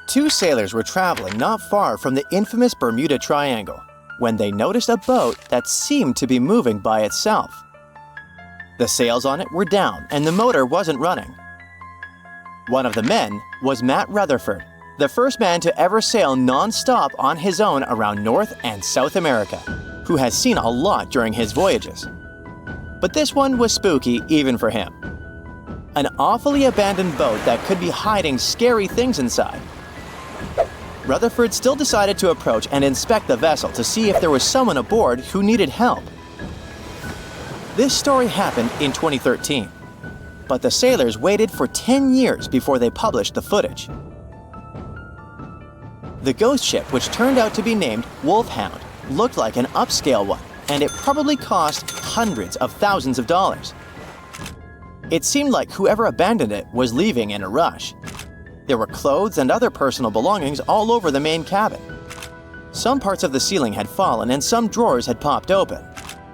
Two sailors were traveling not far from the infamous Bermuda Triangle when they noticed a boat that seemed to be moving by itself. The sails on it were down and the motor wasn't running. One of the men was Matt Rutherford, the first man to ever sail non-stop on his own around North and South America, who has seen a lot during his voyages. But this one was spooky even for him. An awfully abandoned boat that could be hiding scary things inside. Rutherford still decided to approach and inspect the vessel to see if there was someone aboard who needed help. This story happened in 2013, but the sailors waited for 10 years before they published the footage. The ghost ship, which turned out to be named Wolfhound, looked like an upscale one, and it probably cost hundreds of thousands of dollars. It seemed like whoever abandoned it was leaving in a rush. There were clothes and other personal belongings all over the main cabin. Some parts of the ceiling had fallen and some drawers had popped open.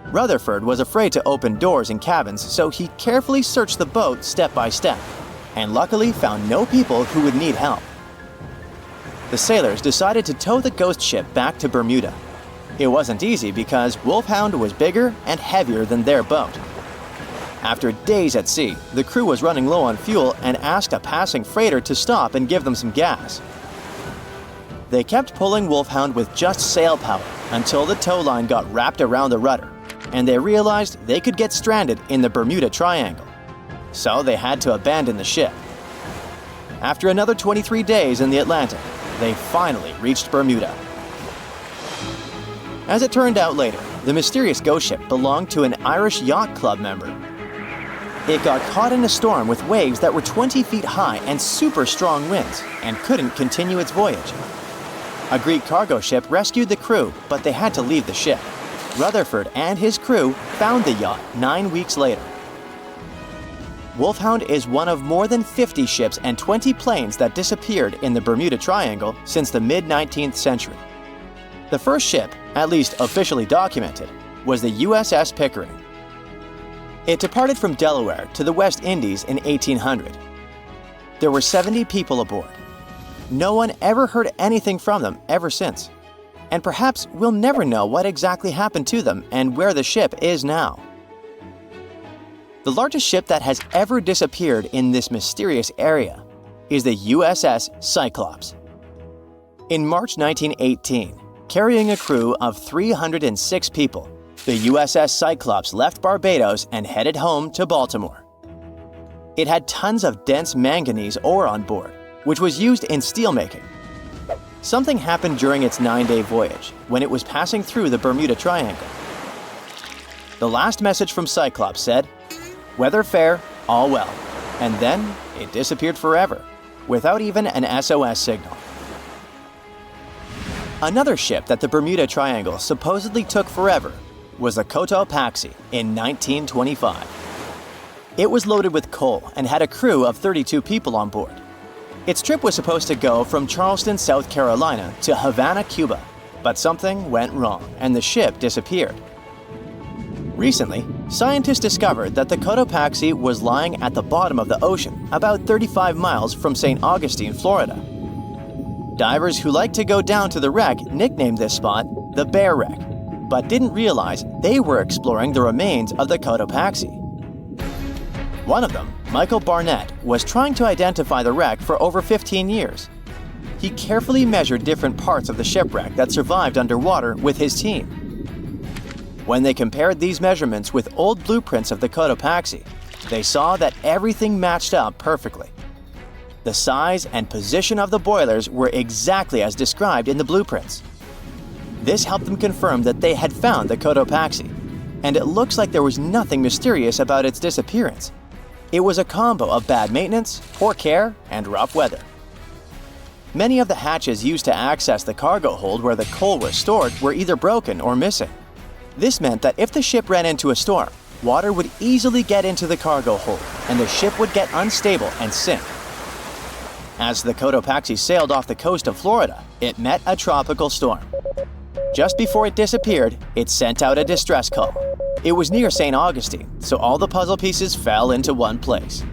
Rutherford was afraid to open doors in cabins, so he carefully searched the boat step by step, and luckily found no people who would need help. The sailors decided to tow the ghost ship back to Bermuda. It wasn't easy because Wolfhound was bigger and heavier than their boat. After days at sea, the crew was running low on fuel and asked a passing freighter to stop and give them some gas. They kept pulling Wolfhound with just sail power until the tow line got wrapped around the rudder, and they realized they could get stranded in the Bermuda Triangle. So they had to abandon the ship. After another 23 days in the Atlantic, they finally reached Bermuda. As it turned out later, the mysterious ghost ship belonged to an Irish yacht club member. It got caught in a storm with waves that were 20 feet high and super strong winds, and couldn't continue its voyage. A Greek cargo ship rescued the crew, but they had to leave the ship. Rutherford and his crew found the yacht 9 weeks later. Wolfhound is one of more than 50 ships and 20 planes that disappeared in the Bermuda Triangle since the mid-19th century. The first ship, at least officially documented, was the USS Pickering. It departed from Delaware to the West Indies in 1800. There were 70 people aboard. No one ever heard anything from them ever since. And perhaps we'll never know what exactly happened to them and where the ship is now. The largest ship that has ever disappeared in this mysterious area is the USS Cyclops. In March 1918, carrying a crew of 306 people, the USS Cyclops left Barbados and headed home to Baltimore. It had tons of dense manganese ore on board, which was used in steelmaking. Something happened during its 9-day voyage when it was passing through the Bermuda Triangle. The last message from Cyclops said, "Weather fair, all well," and then it disappeared forever, without even an SOS signal. Another ship that the Bermuda Triangle supposedly took forever was the Cotopaxi in 1925. It was loaded with coal and had a crew of 32 people on board. Its trip was supposed to go from Charleston, South Carolina to Havana, Cuba, but something went wrong and the ship disappeared. Recently, scientists discovered that the Cotopaxi was lying at the bottom of the ocean about 35 miles from St. Augustine, Florida. Divers who like to go down to the wreck nicknamed this spot the Bear Wreck, but didn't realize they were exploring the remains of the Cotopaxi. One of them, Michael Barnett, was trying to identify the wreck for over 15 years. He carefully measured different parts of the shipwreck that survived underwater with his team. When they compared these measurements with old blueprints of the Cotopaxi, they saw that everything matched up perfectly. The size and position of the boilers were exactly as described in the blueprints. This helped them confirm that they had found the Cotopaxi, and it looks like there was nothing mysterious about its disappearance. It was a combo of bad maintenance, poor care, and rough weather. Many of the hatches used to access the cargo hold where the coal was stored were either broken or missing. This meant that if the ship ran into a storm, water would easily get into the cargo hold, and the ship would get unstable and sink. As the Cotopaxi sailed off the coast of Florida, it met a tropical storm. Just before it disappeared, it sent out a distress call. It was near St. Augustine, so all the puzzle pieces fell into one place.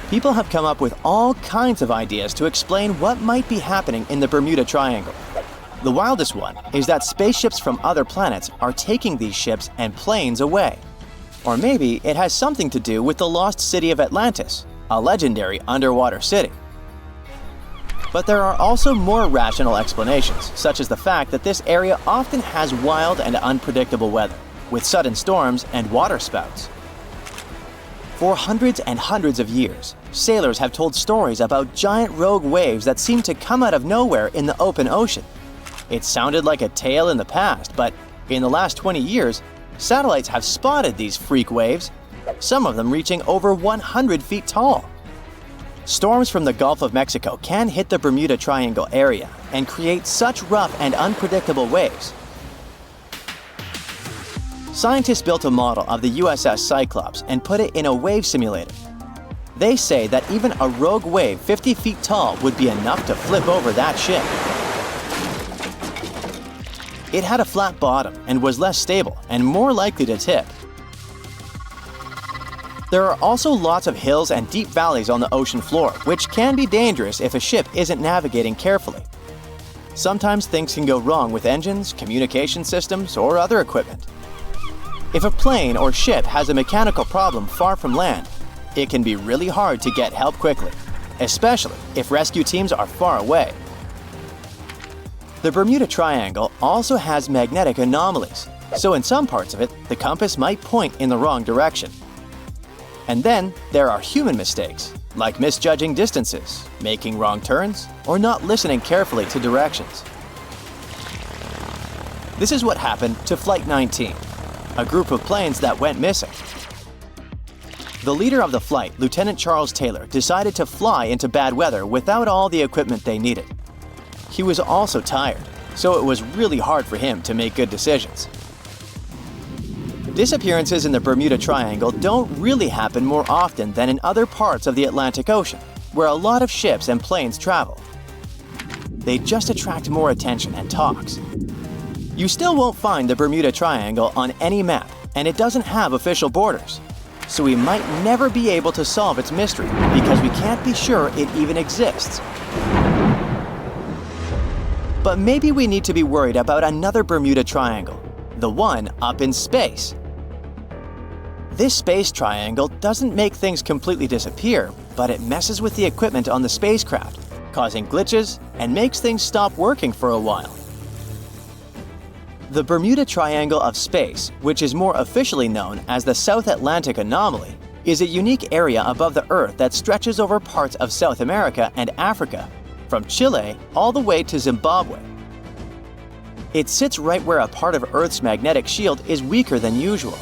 People have come up with all kinds of ideas to explain what might be happening in the Bermuda Triangle. The wildest one is that spaceships from other planets are taking these ships and planes away. Or maybe it has something to do with the lost city of Atlantis, a legendary underwater city. But there are also more rational explanations, such as the fact that this area often has wild and unpredictable weather, with sudden storms and water spouts. For hundreds and hundreds of years, sailors have told stories about giant rogue waves that seem to come out of nowhere in the open ocean. It sounded like a tale in the past, but in the last 20 years, satellites have spotted these freak waves, some of them reaching over 100 feet tall. Storms from the Gulf of Mexico can hit the Bermuda Triangle area and create such rough and unpredictable waves. Scientists built a model of the USS Cyclops and put it in a wave simulator. They say that even a rogue wave 50 feet tall would be enough to flip over that ship. It had a flat bottom and was less stable and more likely to tip. There are also lots of hills and deep valleys on the ocean floor, which can be dangerous if a ship isn't navigating carefully. Sometimes things can go wrong with engines, communication systems, or other equipment. If a plane or ship has a mechanical problem far from land, it can be really hard to get help quickly, especially if rescue teams are far away. The Bermuda Triangle also has magnetic anomalies, so in some parts of it, the compass might point in the wrong direction. And then there are human mistakes, like misjudging distances, making wrong turns, or not listening carefully to directions. This is what happened to Flight 19, a group of planes that went missing. The leader of the flight, Lieutenant Charles Taylor, decided to fly into bad weather without all the equipment they needed. He was also tired, so it was really hard for him to make good decisions. Disappearances in the Bermuda Triangle don't really happen more often than in other parts of the Atlantic Ocean, where a lot of ships and planes travel. They just attract more attention and talks. You still won't find the Bermuda Triangle on any map, and it doesn't have official borders. So we might never be able to solve its mystery because we can't be sure it even exists. But maybe we need to be worried about another Bermuda Triangle, the one up in space. This space triangle doesn't make things completely disappear, but it messes with the equipment on the spacecraft, causing glitches and makes things stop working for a while. The Bermuda Triangle of Space, which is more officially known as the South Atlantic Anomaly, is a unique area above the Earth that stretches over parts of South America and Africa, from Chile all the way to Zimbabwe. It sits right where a part of Earth's magnetic shield is weaker than usual.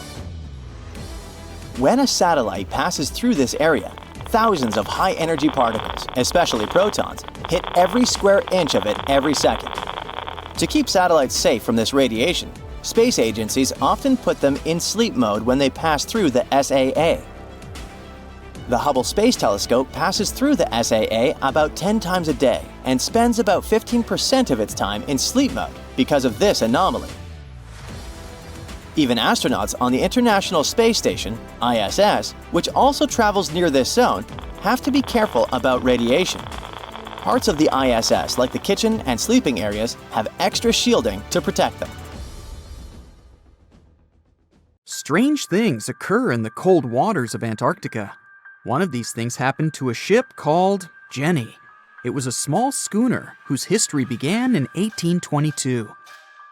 When a satellite passes through this area, thousands of high-energy particles, especially protons, hit every square inch of it every second. To keep satellites safe from this radiation, space agencies often put them in sleep mode when they pass through the SAA. The Hubble Space Telescope passes through the SAA about 10 times a day and spends about 15% of its time in sleep mode because of this anomaly. Even astronauts on the International Space Station, ISS, which also travels near this zone, have to be careful about radiation. Parts of the ISS, like the kitchen and sleeping areas, have extra shielding to protect them. Strange things occur in the cold waters of Antarctica. One of these things happened to a ship called Jenny. It was a small schooner whose history began in 1822.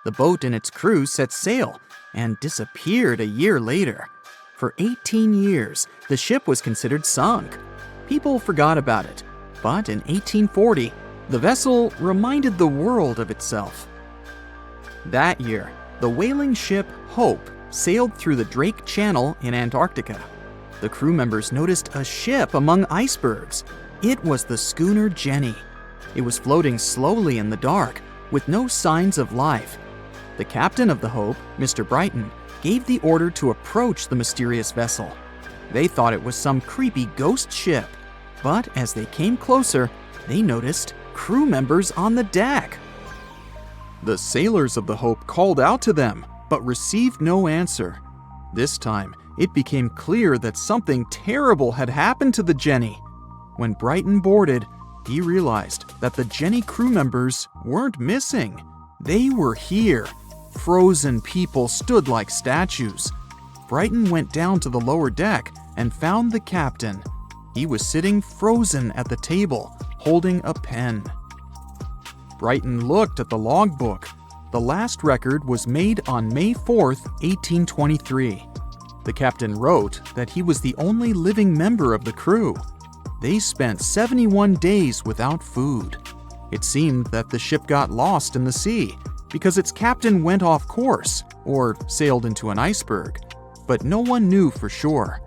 The boat and its crew set sail and disappeared a year later. For 18 years, the ship was considered sunk. People forgot about it, but in 1840, the vessel reminded the world of itself. That year, the whaling ship Hope sailed through the Drake Channel in Antarctica. The crew members noticed a ship among icebergs. It was the schooner Jenny. It was floating slowly in the dark, with no signs of life. The captain of the Hope, Mr. Brighton, gave the order to approach the mysterious vessel. They thought it was some creepy ghost ship, but as they came closer, they noticed crew members on the deck. The sailors of the Hope called out to them, but received no answer. This time, it became clear that something terrible had happened to the Jenny. When Brighton boarded, he realized that the Jenny crew members weren't missing. They were here. Frozen people stood like statues. Brighton went down to the lower deck and found the captain. He was sitting frozen at the table, holding a pen. Brighton looked at the logbook. The last record was made on May 4th, 1823. The captain wrote that he was the only living member of the crew. They spent 71 days without food. It seemed that the ship got lost in the sea because its captain went off course or sailed into an iceberg, but no one knew for sure.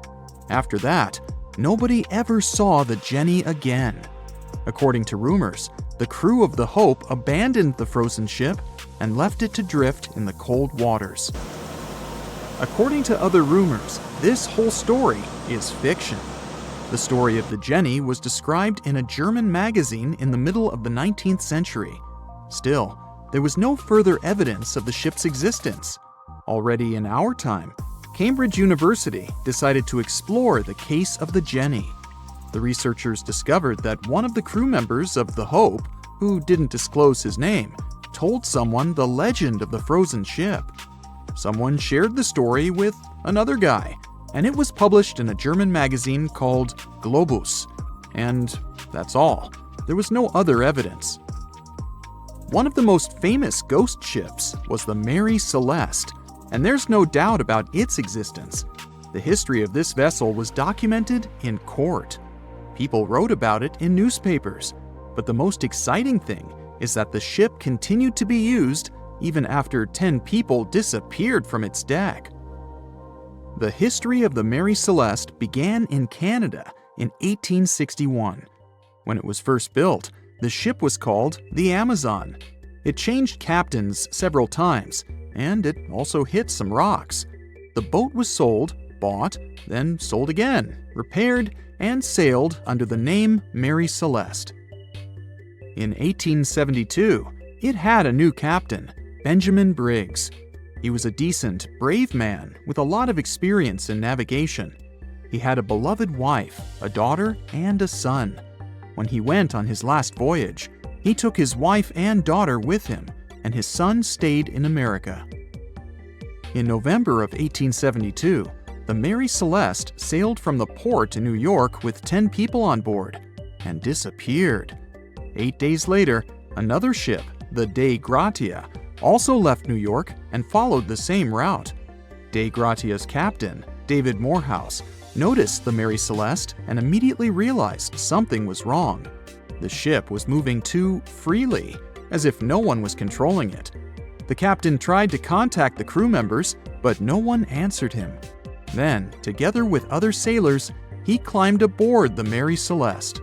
After that, nobody ever saw the Jenny again. According to rumors, the crew of the Hope abandoned the frozen ship and left it to drift in the cold waters. According to other rumors, this whole story is fiction. The story of the Jenny was described in a German magazine in the middle of the 19th century. Still, there was no further evidence of the ship's existence. Already in our time, Cambridge University decided to explore the case of the Jenny. The researchers discovered that one of the crew members of the Hope, who didn't disclose his name, told someone the legend of the frozen ship. Someone shared the story with another guy, and it was published in a German magazine called Globus. And that's all. There was no other evidence. One of the most famous ghost ships was the Mary Celeste, and there's no doubt about its existence. The history of this vessel was documented in court. People wrote about it in newspapers, but the most exciting thing is that the ship continued to be used even after 10 people disappeared from its deck. The history of the Mary Celeste began in Canada in 1861. When it was first built, the ship was called the Amazon. It changed captains several times, and it also hit some rocks. The boat was sold, bought, then sold again, repaired, and sailed under the name Mary Celeste. In 1872, it had a new captain, Benjamin Briggs. He was a decent, brave man with a lot of experience in navigation. He had a beloved wife, a daughter, and a son. When he went on his last voyage, he took his wife and daughter with him, and his son stayed in America. In November of 1872, the Mary Celeste sailed from the port in New York with 10 people on board and disappeared. 8 days later, another ship, the Dei Gratia, also left New York and followed the same route. Dei Gratia's captain, David Morehouse, noticed the Mary Celeste and immediately realized something was wrong. The ship was moving too freely, as if no one was controlling it. The captain tried to contact the crew members, but no one answered him. Then, together with other sailors, he climbed aboard the Mary Celeste.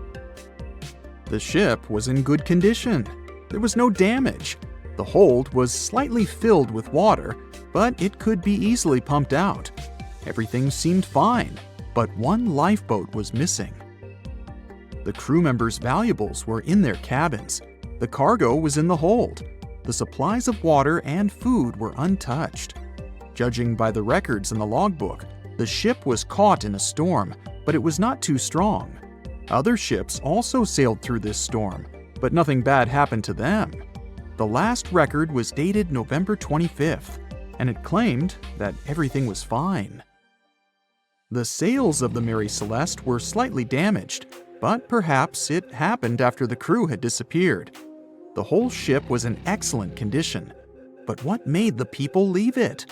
The ship was in good condition. There was no damage. The hold was slightly filled with water, but it could be easily pumped out. Everything seemed fine, but one lifeboat was missing. The crew members' valuables were in their cabins. The cargo was in the hold. The supplies of water and food were untouched. Judging by the records in the logbook, the ship was caught in a storm, but it was not too strong. Other ships also sailed through this storm, but nothing bad happened to them. The last record was dated November 25th, and it claimed that everything was fine. The sails of the Mary Celeste were slightly damaged, but perhaps it happened after the crew had disappeared. The whole ship was in excellent condition, but what made the people leave it?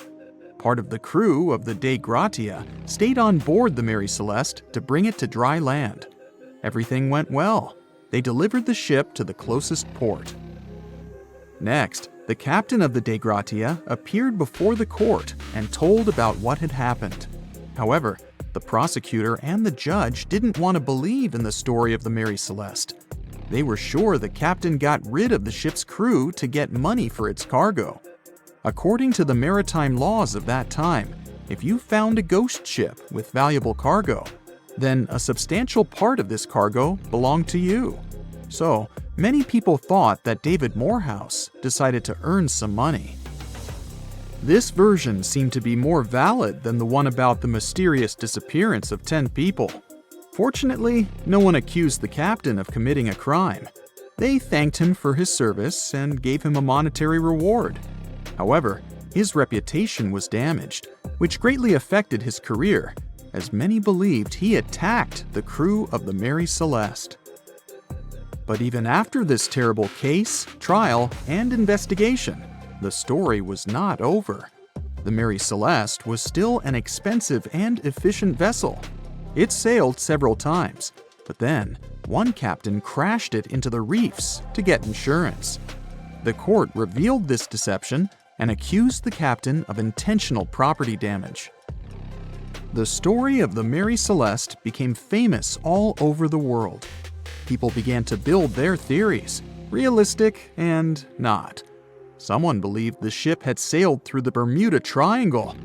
Part of the crew of the Dei Gratia stayed on board the Mary Celeste to bring it to dry land. Everything went well. They delivered the ship to the closest port. Next, the captain of the Dei Gratia appeared before the court and told about what had happened. However, the prosecutor and the judge didn't want to believe in the story of the Mary Celeste. They were sure the captain got rid of the ship's crew to get money for its cargo. According to the maritime laws of that time, if you found a ghost ship with valuable cargo, then a substantial part of this cargo belonged to you. So, many people thought that David Morehouse decided to earn some money. This version seemed to be more valid than the one about the mysterious disappearance of 10 people. Fortunately, no one accused the captain of committing a crime. They thanked him for his service and gave him a monetary reward. However, his reputation was damaged, which greatly affected his career, as many believed he attacked the crew of the Mary Celeste. But even after this terrible case, trial, and investigation, the story was not over. The Mary Celeste was still an expensive and efficient vessel. It sailed several times, but then one captain crashed it into the reefs to get insurance. The court revealed this deception and accused the captain of intentional property damage. The story of the Mary Celeste became famous all over the world. People began to build their theories, realistic and not. Someone believed the ship had sailed through the Bermuda Triangle,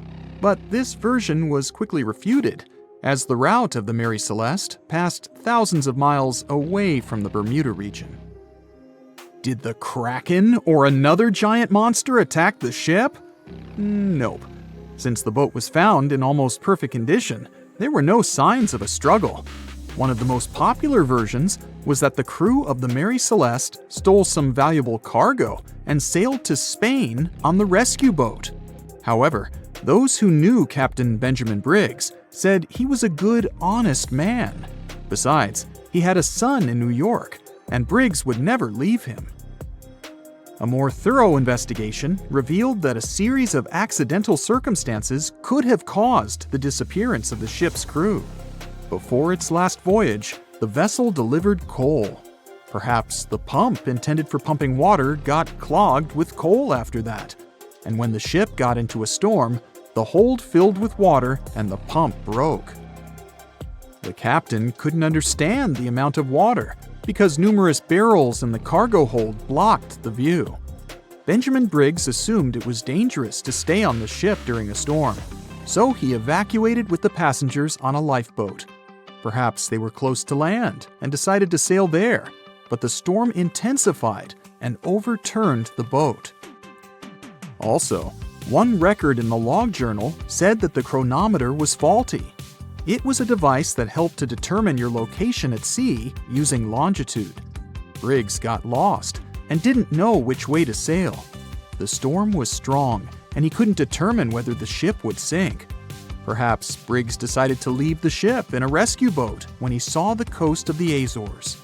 but this version was quickly refuted, as the route of the Mary Celeste passed thousands of miles away from the Bermuda region. Did the Kraken or another giant monster attack the ship? Nope. Since the boat was found in almost perfect condition, there were no signs of a struggle. One of the most popular versions was that the crew of the Mary Celeste stole some valuable cargo and sailed to Spain on the rescue boat. However, those who knew Captain Benjamin Briggs said he was a good, honest man. Besides, he had a son in New York, and Briggs would never leave him. A more thorough investigation revealed that a series of accidental circumstances could have caused the disappearance of the ship's crew. Before its last voyage, the vessel delivered coal. Perhaps the pump intended for pumping water got clogged with coal after that. And when the ship got into a storm, the hold filled with water and the pump broke. The captain couldn't understand the amount of water because numerous barrels in the cargo hold blocked the view. Benjamin Briggs assumed it was dangerous to stay on the ship during a storm, so he evacuated with the passengers on a lifeboat. Perhaps they were close to land and decided to sail there, but the storm intensified and overturned the boat. Also, one record in the log journal said that the chronometer was faulty. It was a device that helped to determine your location at sea using longitude. Briggs got lost and didn't know which way to sail. The storm was strong, and he couldn't determine whether the ship would sink. Perhaps Briggs decided to leave the ship in a rescue boat when he saw the coast of the Azores.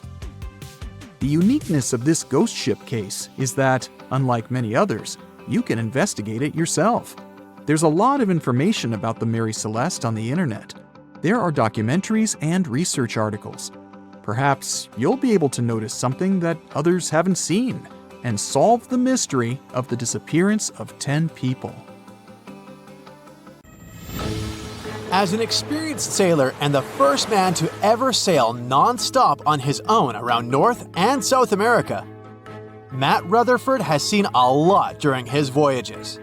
The uniqueness of this ghost ship case is that, unlike many others, you can investigate it yourself. There's a lot of information about the Mary Celeste on the internet. There are documentaries and research articles. Perhaps you'll be able to notice something that others haven't seen and solve the mystery of the disappearance of 10 people. As an experienced sailor and the first man to ever sail non-stop on his own around North and South America, Matt Rutherford has seen a lot during his voyages.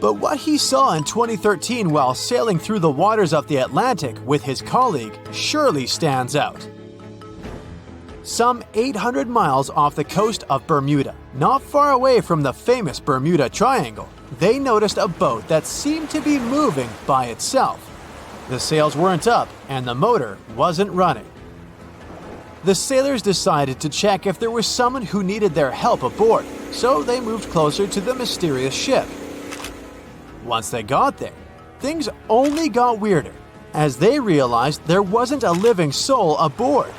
But what he saw in 2013 while sailing through the waters of the Atlantic with his colleague surely stands out. Some 800 miles off the coast of Bermuda, not far away from the famous Bermuda Triangle, they noticed a boat that seemed to be moving by itself. The sails weren't up and the motor wasn't running. The sailors decided to check if there was someone who needed their help aboard, so they moved closer to the mysterious ship. Once they got there, things only got weirder, as they realized there wasn't a living soul aboard.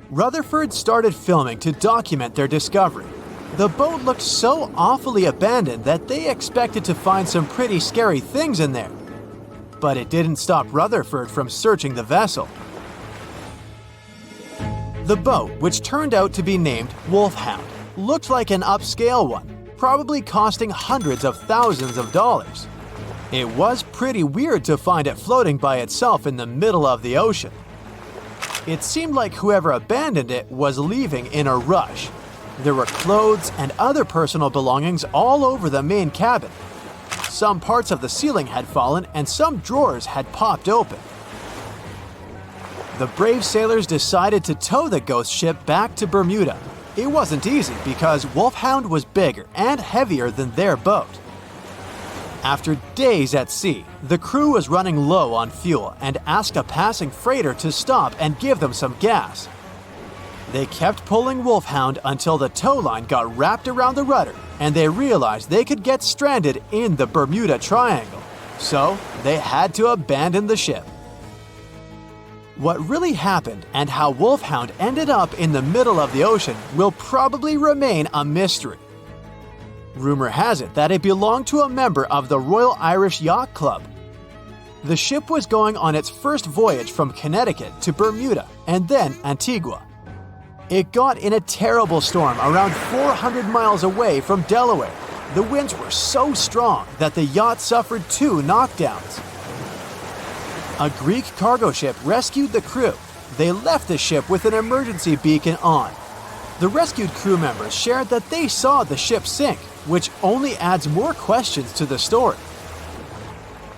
Rutherford started filming to document their discovery. The boat looked so awfully abandoned that they expected to find some pretty scary things in there. But it didn't stop Rutherford from searching the vessel. The boat, which turned out to be named Wolfhound, looked like an upscale one, probably costing hundreds of thousands of dollars. It was pretty weird to find it floating by itself in the middle of the ocean. It seemed like whoever abandoned it was leaving in a rush. There were clothes and other personal belongings all over the main cabin. Some parts of the ceiling had fallen and some drawers had popped open. The brave sailors decided to tow the ghost ship back to Bermuda. It wasn't easy because Wolfhound was bigger and heavier than their boat. After days at sea, the crew was running low on fuel and asked a passing freighter to stop and give them some gas. They kept pulling Wolfhound until the tow line got wrapped around the rudder and they realized they could get stranded in the Bermuda Triangle. So they had to abandon the ship. What really happened and how Wolfhound ended up in the middle of the ocean will probably remain a mystery. Rumor has it that it belonged to a member of the Royal Irish Yacht Club. The ship was going on its first voyage from Connecticut to Bermuda and then Antigua. It got in a terrible storm around 400 miles away from Delaware. The winds were so strong that the yacht suffered 2 knockdowns. A Greek cargo ship rescued the crew. They left the ship with an emergency beacon on. The rescued crew members shared that they saw the ship sink, which only adds more questions to the story.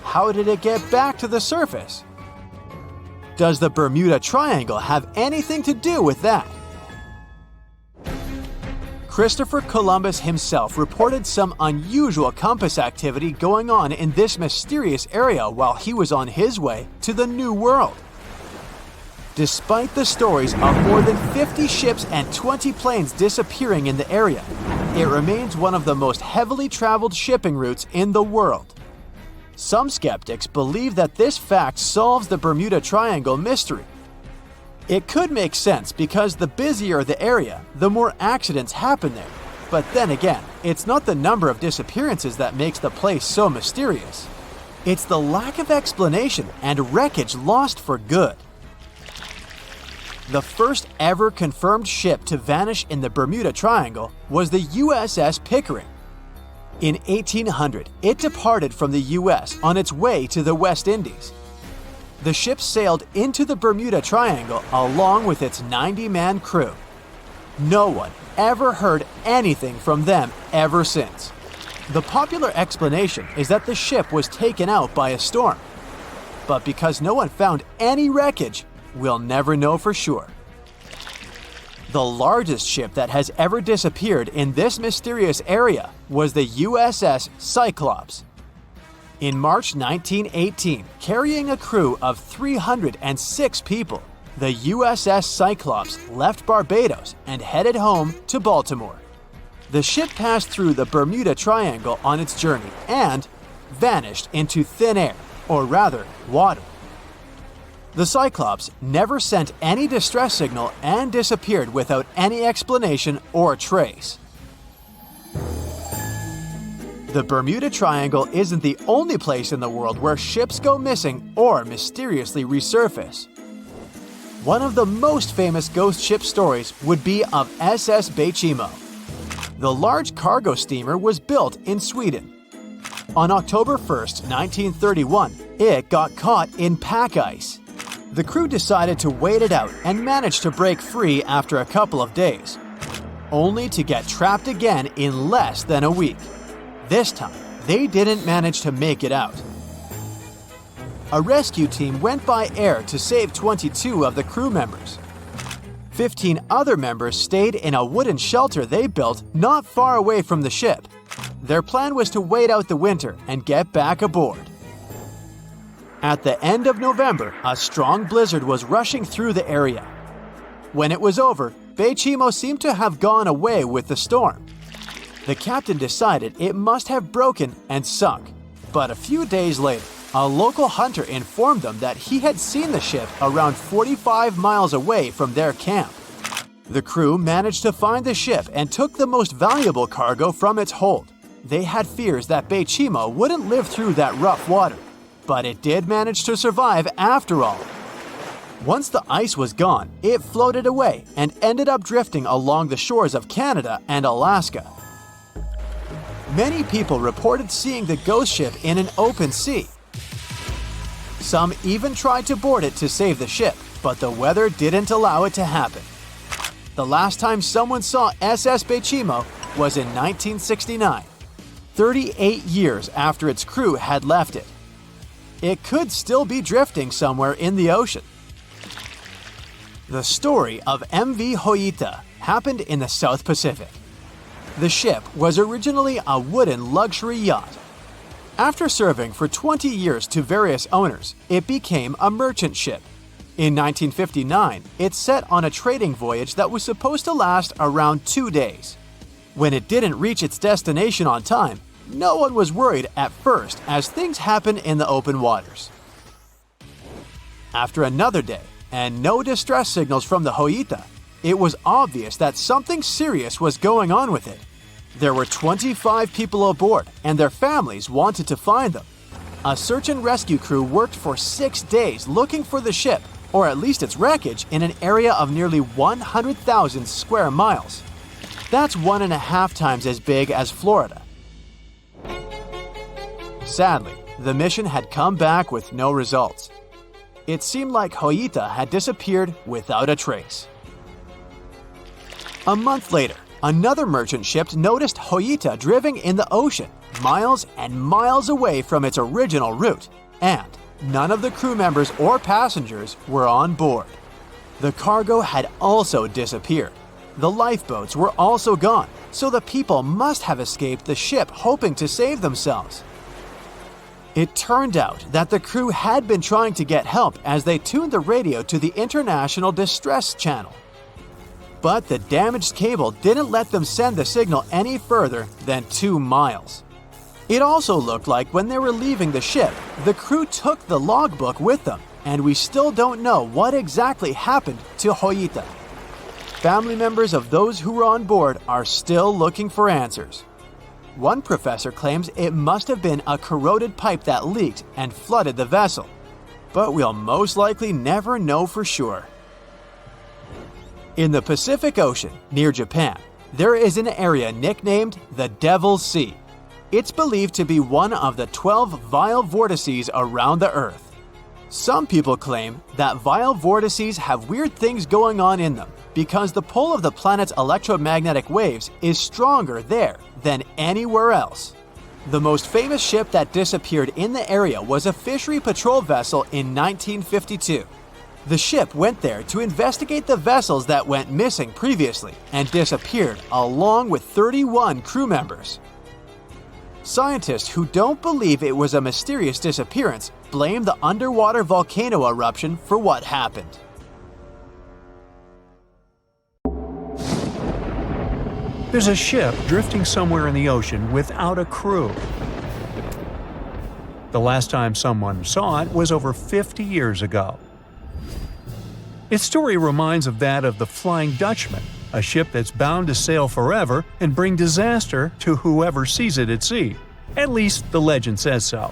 How did it get back to the surface? Does the Bermuda Triangle have anything to do with that? Christopher Columbus himself reported some unusual compass activity going on in this mysterious area while he was on his way to the New World. Despite the stories of more than 50 ships and 20 planes disappearing in the area, it remains one of the most heavily traveled shipping routes in the world. Some skeptics believe that this fact solves the Bermuda Triangle mystery. It could make sense because the busier the area, the more accidents happen there. But then again, it's not the number of disappearances that makes the place so mysterious. It's the lack of explanation and wreckage lost for good. The first ever confirmed ship to vanish in the Bermuda Triangle was the USS Pickering. In 1800, it departed from the US on its way to the West Indies. The ship sailed into the Bermuda Triangle along with its 90-man crew. No one ever heard anything from them ever since. The popular explanation is that the ship was taken out by a storm. But because no one found any wreckage, we'll never know for sure. The largest ship that has ever disappeared in this mysterious area was the USS Cyclops. In March 1918, carrying a crew of 306 people, the USS Cyclops left Barbados and headed home to Baltimore. The ship passed through the Bermuda Triangle on its journey and vanished into thin air, or rather, water. The Cyclops never sent any distress signal and disappeared without any explanation or trace. The Bermuda Triangle isn't the only place in the world where ships go missing or mysteriously resurface. One of the most famous ghost ship stories would be of SS Bechimo. The large cargo steamer was built in Sweden. On October 1st, 1931, it got caught in pack ice. The crew decided to wait it out and managed to break free after a couple of days, only to get trapped again in less than a week. This time, they didn't manage to make it out. A rescue team went by air to save 22 of the crew members. 15 other members stayed in a wooden shelter they built not far away from the ship. Their plan was to wait out the winter and get back aboard. At the end of November, a strong blizzard was rushing through the area. When it was over, Bechimo seemed to have gone away with the storm. The captain decided it must have broken and sunk, but a few days later, a local hunter informed them that he had seen the ship around 45 miles away from their camp. The crew managed to find the ship and took the most valuable cargo from its hold. They had fears that Bechimo wouldn't live through that rough water, but it did manage to survive after all. Once the ice was gone, it floated away and ended up drifting along the shores of Canada and Alaska. Many people reported seeing the ghost ship in an open sea. Some even tried to board it to save the ship, but the weather didn't allow it to happen. The last time someone saw SS Bechimo was in 1969, 38 years after its crew had left it. It could still be drifting somewhere in the ocean. The story of MV Hoita happened in the South Pacific. The ship was originally a wooden luxury yacht. After serving for 20 years to various owners, it became a merchant ship. In 1959, it set on a trading voyage that was supposed to last around 2 days. When it didn't reach its destination on time, no one was worried at first, as things happen in the open waters. After another day, and no distress signals from the Hoita, it was obvious that something serious was going on with it. There were 25 people aboard, and their families wanted to find them. A search and rescue crew worked for 6 days looking for the ship, or at least its wreckage, in an area of nearly 100,000 square miles. That's 1.5 times as big as Florida. Sadly, the mission had come back with no results. It seemed like Hoita had disappeared without a trace. A month later, another merchant ship noticed Hoita drifting in the ocean, miles and miles away from its original route, and none of the crew members or passengers were on board. The cargo had also disappeared. The lifeboats were also gone, so the people must have escaped the ship hoping to save themselves. It turned out that the crew had been trying to get help as they tuned the radio to the International Distress Channel. But the damaged cable didn't let them send the signal any further than 2 miles. It also looked like when they were leaving the ship, the crew took the logbook with them, and we still don't know what exactly happened to Hoita. Family members of those who were on board are still looking for answers. One professor claims it must have been a corroded pipe that leaked and flooded the vessel, but we'll most likely never know for sure. In the Pacific Ocean, near Japan, there is an area nicknamed the Devil's Sea. It's believed to be one of the 12 vile vortices around the Earth. Some people claim that vile vortices have weird things going on in them because the pull of the planet's electromagnetic waves is stronger there than anywhere else. The most famous ship that disappeared in the area was a fishery patrol vessel in 1952. The ship went there to investigate the vessels that went missing previously and disappeared along with 31 crew members. Scientists who don't believe it was a mysterious disappearance blame the underwater volcano eruption for what happened. There's a ship drifting somewhere in the ocean without a crew. The last time someone saw it was over 50 years ago. Its story reminds of that of the Flying Dutchman, a ship that's bound to sail forever and bring disaster to whoever sees it at sea. At least the legend says so.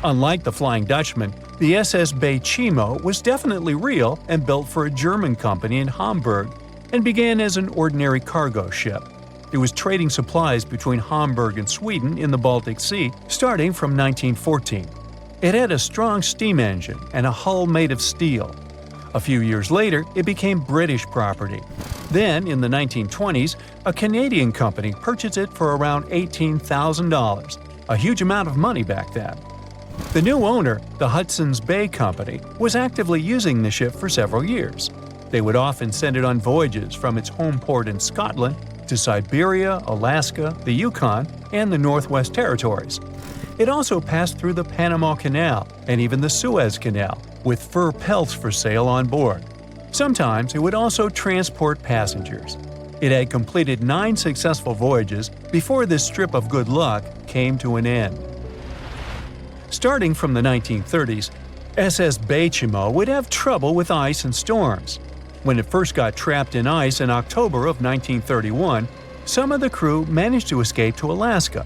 Unlike the Flying Dutchman, the SS Bay Chimo was definitely real and built for a German company in Hamburg and began as an ordinary cargo ship. It was trading supplies between Hamburg and Sweden in the Baltic Sea starting from 1914. It had a strong steam engine and a hull made of steel. A few years later, it became British property. Then, in the 1920s, a Canadian company purchased it for around $18,000, a huge amount of money back then. The new owner, the Hudson's Bay Company, was actively using the ship for several years. They would often send it on voyages from its home port in Scotland to Siberia, Alaska, the Yukon, and the Northwest Territories. It also passed through the Panama Canal and even the Suez Canal, with fur pelts for sale on board. Sometimes it would also transport passengers. It had completed 9 successful voyages before this strip of good luck came to an end. Starting from the 1930s, SS Bay Chimo would have trouble with ice and storms. When it first got trapped in ice in October of 1931, some of the crew managed to escape to Alaska.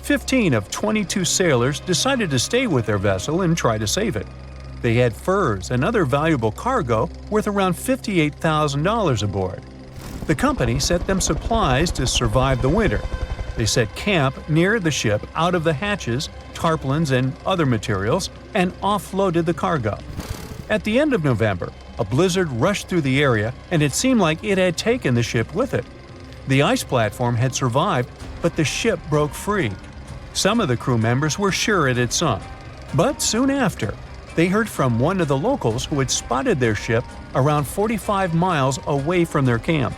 15 of 22 sailors decided to stay with their vessel and try to save it. They had furs and other valuable cargo worth around $58,000 aboard. The company sent them supplies to survive the winter. They set camp near the ship out of the hatches, tarpaulins, and other materials, and offloaded the cargo. At the end of November, a blizzard rushed through the area, and it seemed like it had taken the ship with it. The ice platform had survived, but the ship broke free. Some of the crew members were sure it had sunk. But soon after, they heard from one of the locals who had spotted their ship around 45 miles away from their camp.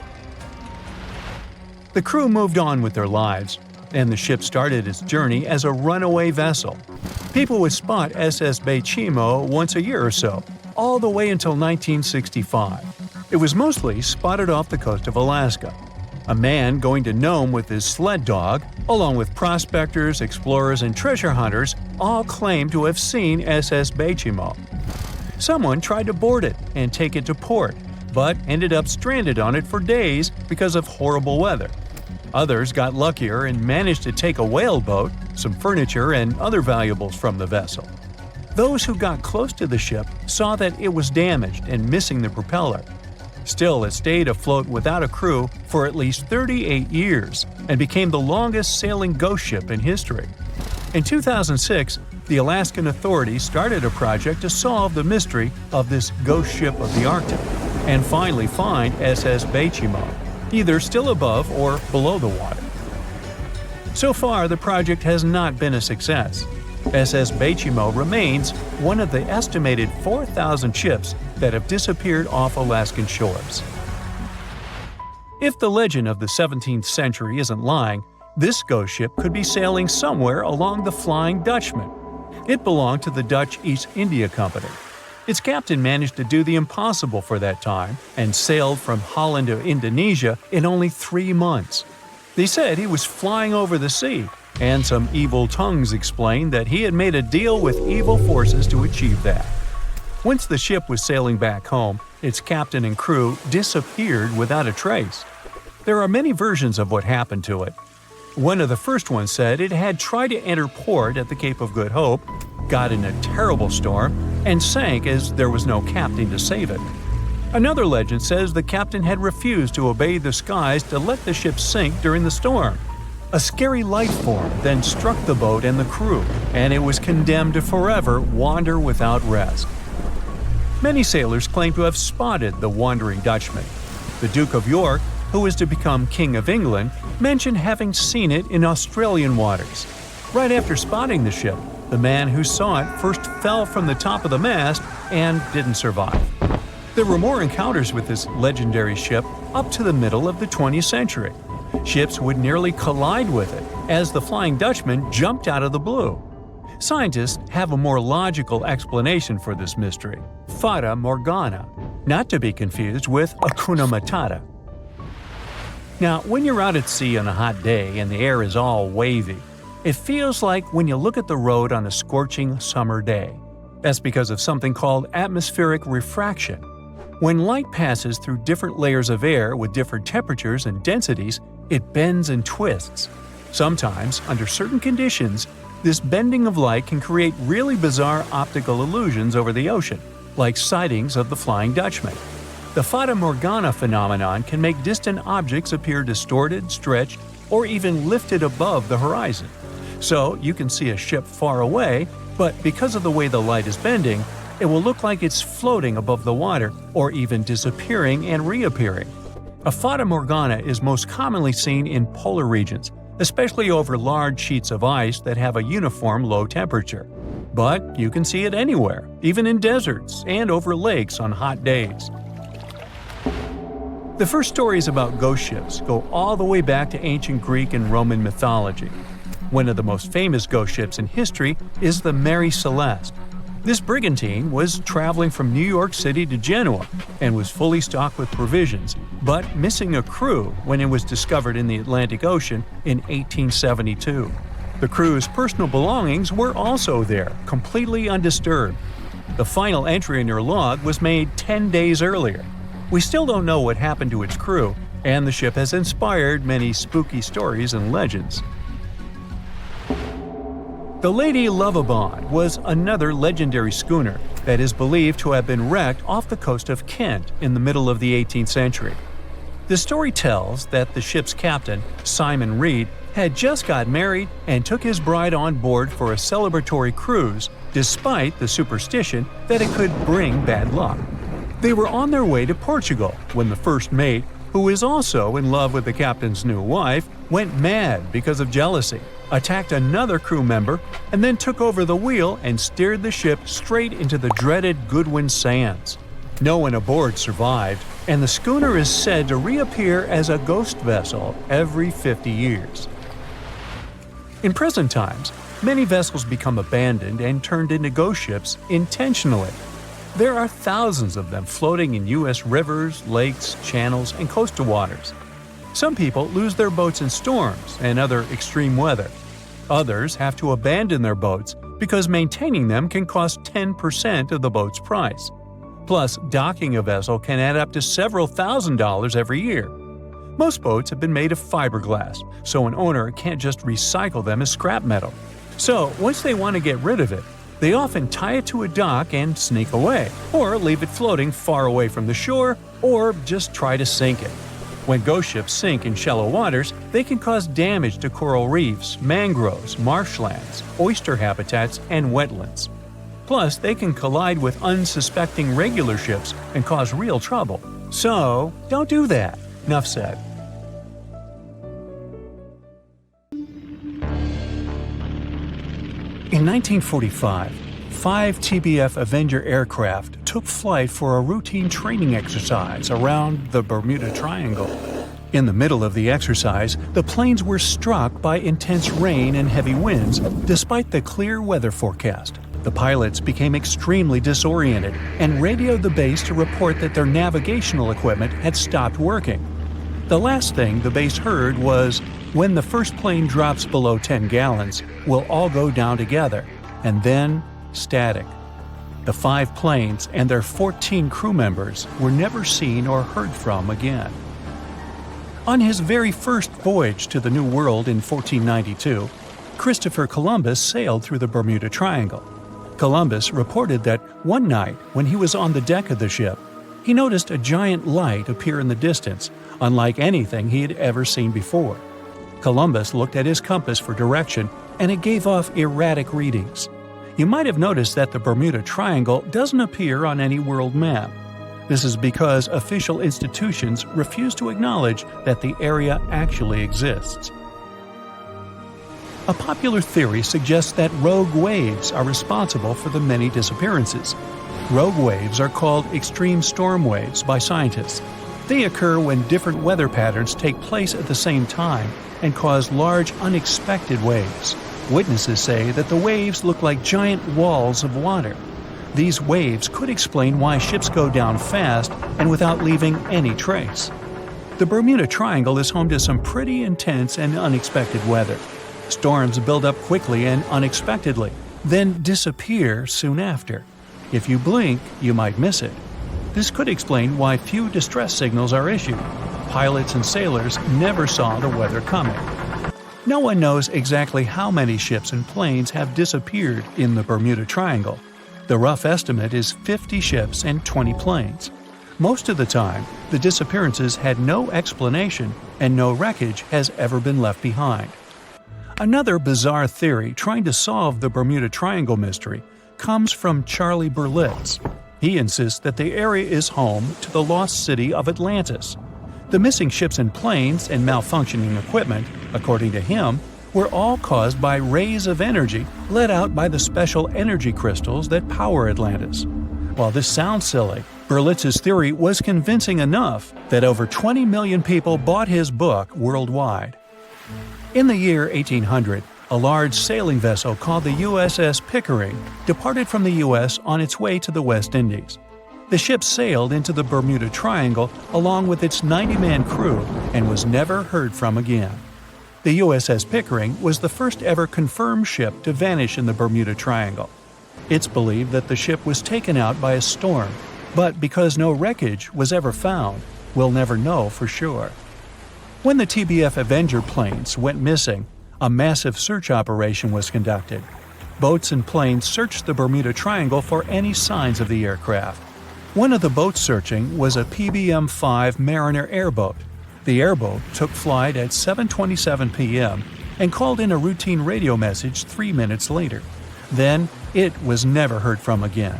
The crew moved on with their lives, and the ship started its journey as a runaway vessel. People would spot SS Chimo once a year or so, all the way until 1965. It was mostly spotted off the coast of Alaska. A man going to Nome with his sled dog, along with prospectors, explorers, and treasure hunters, all claimed to have seen SS Chimo. Someone tried to board it and take it to port, but ended up stranded on it for days because of horrible weather. Others got luckier and managed to take a whaleboat, some furniture, and other valuables from the vessel. Those who got close to the ship saw that it was damaged and missing the propeller. Still, it stayed afloat without a crew for at least 38 years and became the longest sailing ghost ship in history. In 2006, the Alaskan authorities started a project to solve the mystery of this ghost ship of the Arctic and finally find SS Chimo, either still above or below the water. So far, the project has not been a success. SS Chimo remains one of the estimated 4,000 ships that have disappeared off Alaskan shores. If the legend of the 17th century isn't lying, this ghost ship could be sailing somewhere along the Flying Dutchman. It belonged to the Dutch East India Company. Its captain managed to do the impossible for that time and sailed from Holland to Indonesia in only 3 months. They said he was flying over the sea, and some evil tongues explained that he had made a deal with evil forces to achieve that. Once the ship was sailing back home, its captain and crew disappeared without a trace. There are many versions of what happened to it. One of the first ones said it had tried to enter port at the Cape of Good Hope, got in a terrible storm, and sank as there was no captain to save it. Another legend says the captain had refused to obey the skies to let the ship sink during the storm. A scary life form then struck the boat and the crew, and it was condemned to forever wander without rest. Many sailors claim to have spotted the wandering Dutchman. The Duke of York, who was to become King of England, mentioned having seen it in Australian waters. Right after spotting the ship, the man who saw it first fell from the top of the mast and didn't survive. There were more encounters with this legendary ship up to the middle of the 20th century. Ships would nearly collide with it as the Flying Dutchman jumped out of the blue. Scientists have a more logical explanation for this mystery: Fata Morgana, not to be confused with Hakuna Matata. Now, when you're out at sea on a hot day and the air is all wavy, it feels like when you look at the road on a scorching summer day. That's because of something called atmospheric refraction. When light passes through different layers of air with different temperatures and densities, it bends and twists. Sometimes, under certain conditions, this bending of light can create really bizarre optical illusions over the ocean, like sightings of the Flying Dutchman. The Fata Morgana phenomenon can make distant objects appear distorted, stretched, or even lifted above the horizon. So you can see a ship far away, but because of the way the light is bending, it will look like it's floating above the water or even disappearing and reappearing. A Fata Morgana is most commonly seen in polar regions, especially over large sheets of ice that have a uniform low temperature. But you can see it anywhere, even in deserts and over lakes on hot days. The first stories about ghost ships go all the way back to ancient Greek and Roman mythology. One of the most famous ghost ships in history is the Mary Celeste. This brigantine was traveling from New York City to Genoa and was fully stocked with provisions, but missing a crew when it was discovered in the Atlantic Ocean in 1872. The crew's personal belongings were also there, completely undisturbed. The final entry in their log was made 10 days earlier. We still don't know what happened to its crew, and the ship has inspired many spooky stories and legends. The Lady Lovibond was another legendary schooner that is believed to have been wrecked off the coast of Kent in the middle of the 18th century. The story tells that the ship's captain, Simon Reed, had just got married and took his bride on board for a celebratory cruise, despite the superstition that it could bring bad luck. They were on their way to Portugal when the first mate, who is also in love with the captain's new wife, went mad because of jealousy, attacked another crew member, and then took over the wheel and steered the ship straight into the dreaded Goodwin Sands. No one aboard survived, and the schooner is said to reappear as a ghost vessel every 50 years. In present times, many vessels become abandoned and turned into ghost ships intentionally. There are thousands of them floating in U.S. rivers, lakes, channels, and coastal waters. Some people lose their boats in storms and other extreme weather. Others have to abandon their boats because maintaining them can cost 10% of the boat's price. Plus, docking a vessel can add up to several $1,000s every year. Most boats have been made of fiberglass, so an owner can't just recycle them as scrap metal. So, once they want to get rid of it, they often tie it to a dock and sneak away, or leave it floating far away from the shore, or just try to sink it. When ghost ships sink in shallow waters, they can cause damage to coral reefs, mangroves, marshlands, oyster habitats, and wetlands. Plus, they can collide with unsuspecting regular ships and cause real trouble. So, don't do that. Enough said. In 1945, 5 TBF Avenger aircraft took flight for a routine training exercise around the Bermuda Triangle. In the middle of the exercise, the planes were struck by intense rain and heavy winds, despite the clear weather forecast. The pilots became extremely disoriented and radioed the base to report that their navigational equipment had stopped working. The last thing the base heard was, "When the first plane drops below 10 gallons, we'll all go down together," and then static. The 5 planes and their 14 crew members were never seen or heard from again. On his very first voyage to the New World in 1492, Christopher Columbus sailed through the Bermuda Triangle. Columbus reported that one night when he was on the deck of the ship, he noticed a giant light appear in the distance, unlike anything he had ever seen before. Columbus looked at his compass for direction, and it gave off erratic readings. You might have noticed that the Bermuda Triangle doesn't appear on any world map. This is because official institutions refuse to acknowledge that the area actually exists. A popular theory suggests that rogue waves are responsible for the many disappearances. Rogue waves are called extreme storm waves by scientists. They occur when different weather patterns take place at the same time and cause large, unexpected waves. Witnesses say that the waves look like giant walls of water. These waves could explain why ships go down fast and without leaving any trace. The Bermuda Triangle is home to some pretty intense and unexpected weather. Storms build up quickly and unexpectedly, then disappear soon after. If you blink, you might miss it. This could explain why few distress signals are issued. Pilots and sailors never saw the weather coming. No one knows exactly how many ships and planes have disappeared in the Bermuda Triangle. The rough estimate is 50 ships and 20 planes. Most of the time, the disappearances had no explanation and no wreckage has ever been left behind. Another bizarre theory trying to solve the Bermuda Triangle mystery comes from Charlie Berlitz. He insists that the area is home to the lost city of Atlantis. The missing ships and planes and malfunctioning equipment, according to him, were all caused by rays of energy let out by the special energy crystals that power Atlantis. While this sounds silly, Berlitz's theory was convincing enough that over 20 million people bought his book worldwide. In the year 1800, a large sailing vessel called the USS Pickering departed from the U.S. on its way to the West Indies. The ship sailed into the Bermuda Triangle along with its 90-man crew and was never heard from again. The USS Pickering was the first ever confirmed ship to vanish in the Bermuda Triangle. It's believed that the ship was taken out by a storm, but because no wreckage was ever found, we'll never know for sure. When the TBF Avenger planes went missing, a massive search operation was conducted. Boats and planes searched the Bermuda Triangle for any signs of the aircraft. One of the boats searching was a PBM-5 Mariner airboat. The airboat took flight at 7:27 p.m. and called in a routine radio message 3 minutes later. Then, it was never heard from again.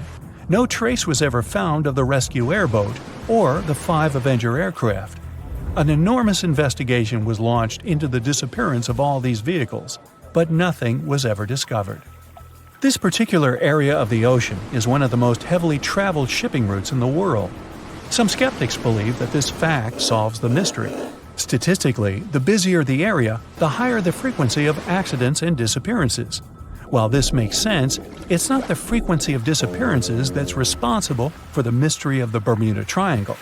No trace was ever found of the rescue airboat or the 5 Avenger aircraft. An enormous investigation was launched into the disappearance of all these vehicles, but nothing was ever discovered. This particular area of the ocean is one of the most heavily traveled shipping routes in the world. Some skeptics believe that this fact solves the mystery. Statistically, the busier the area, the higher the frequency of accidents and disappearances. While this makes sense, it's not the frequency of disappearances that's responsible for the mystery of the Bermuda Triangle.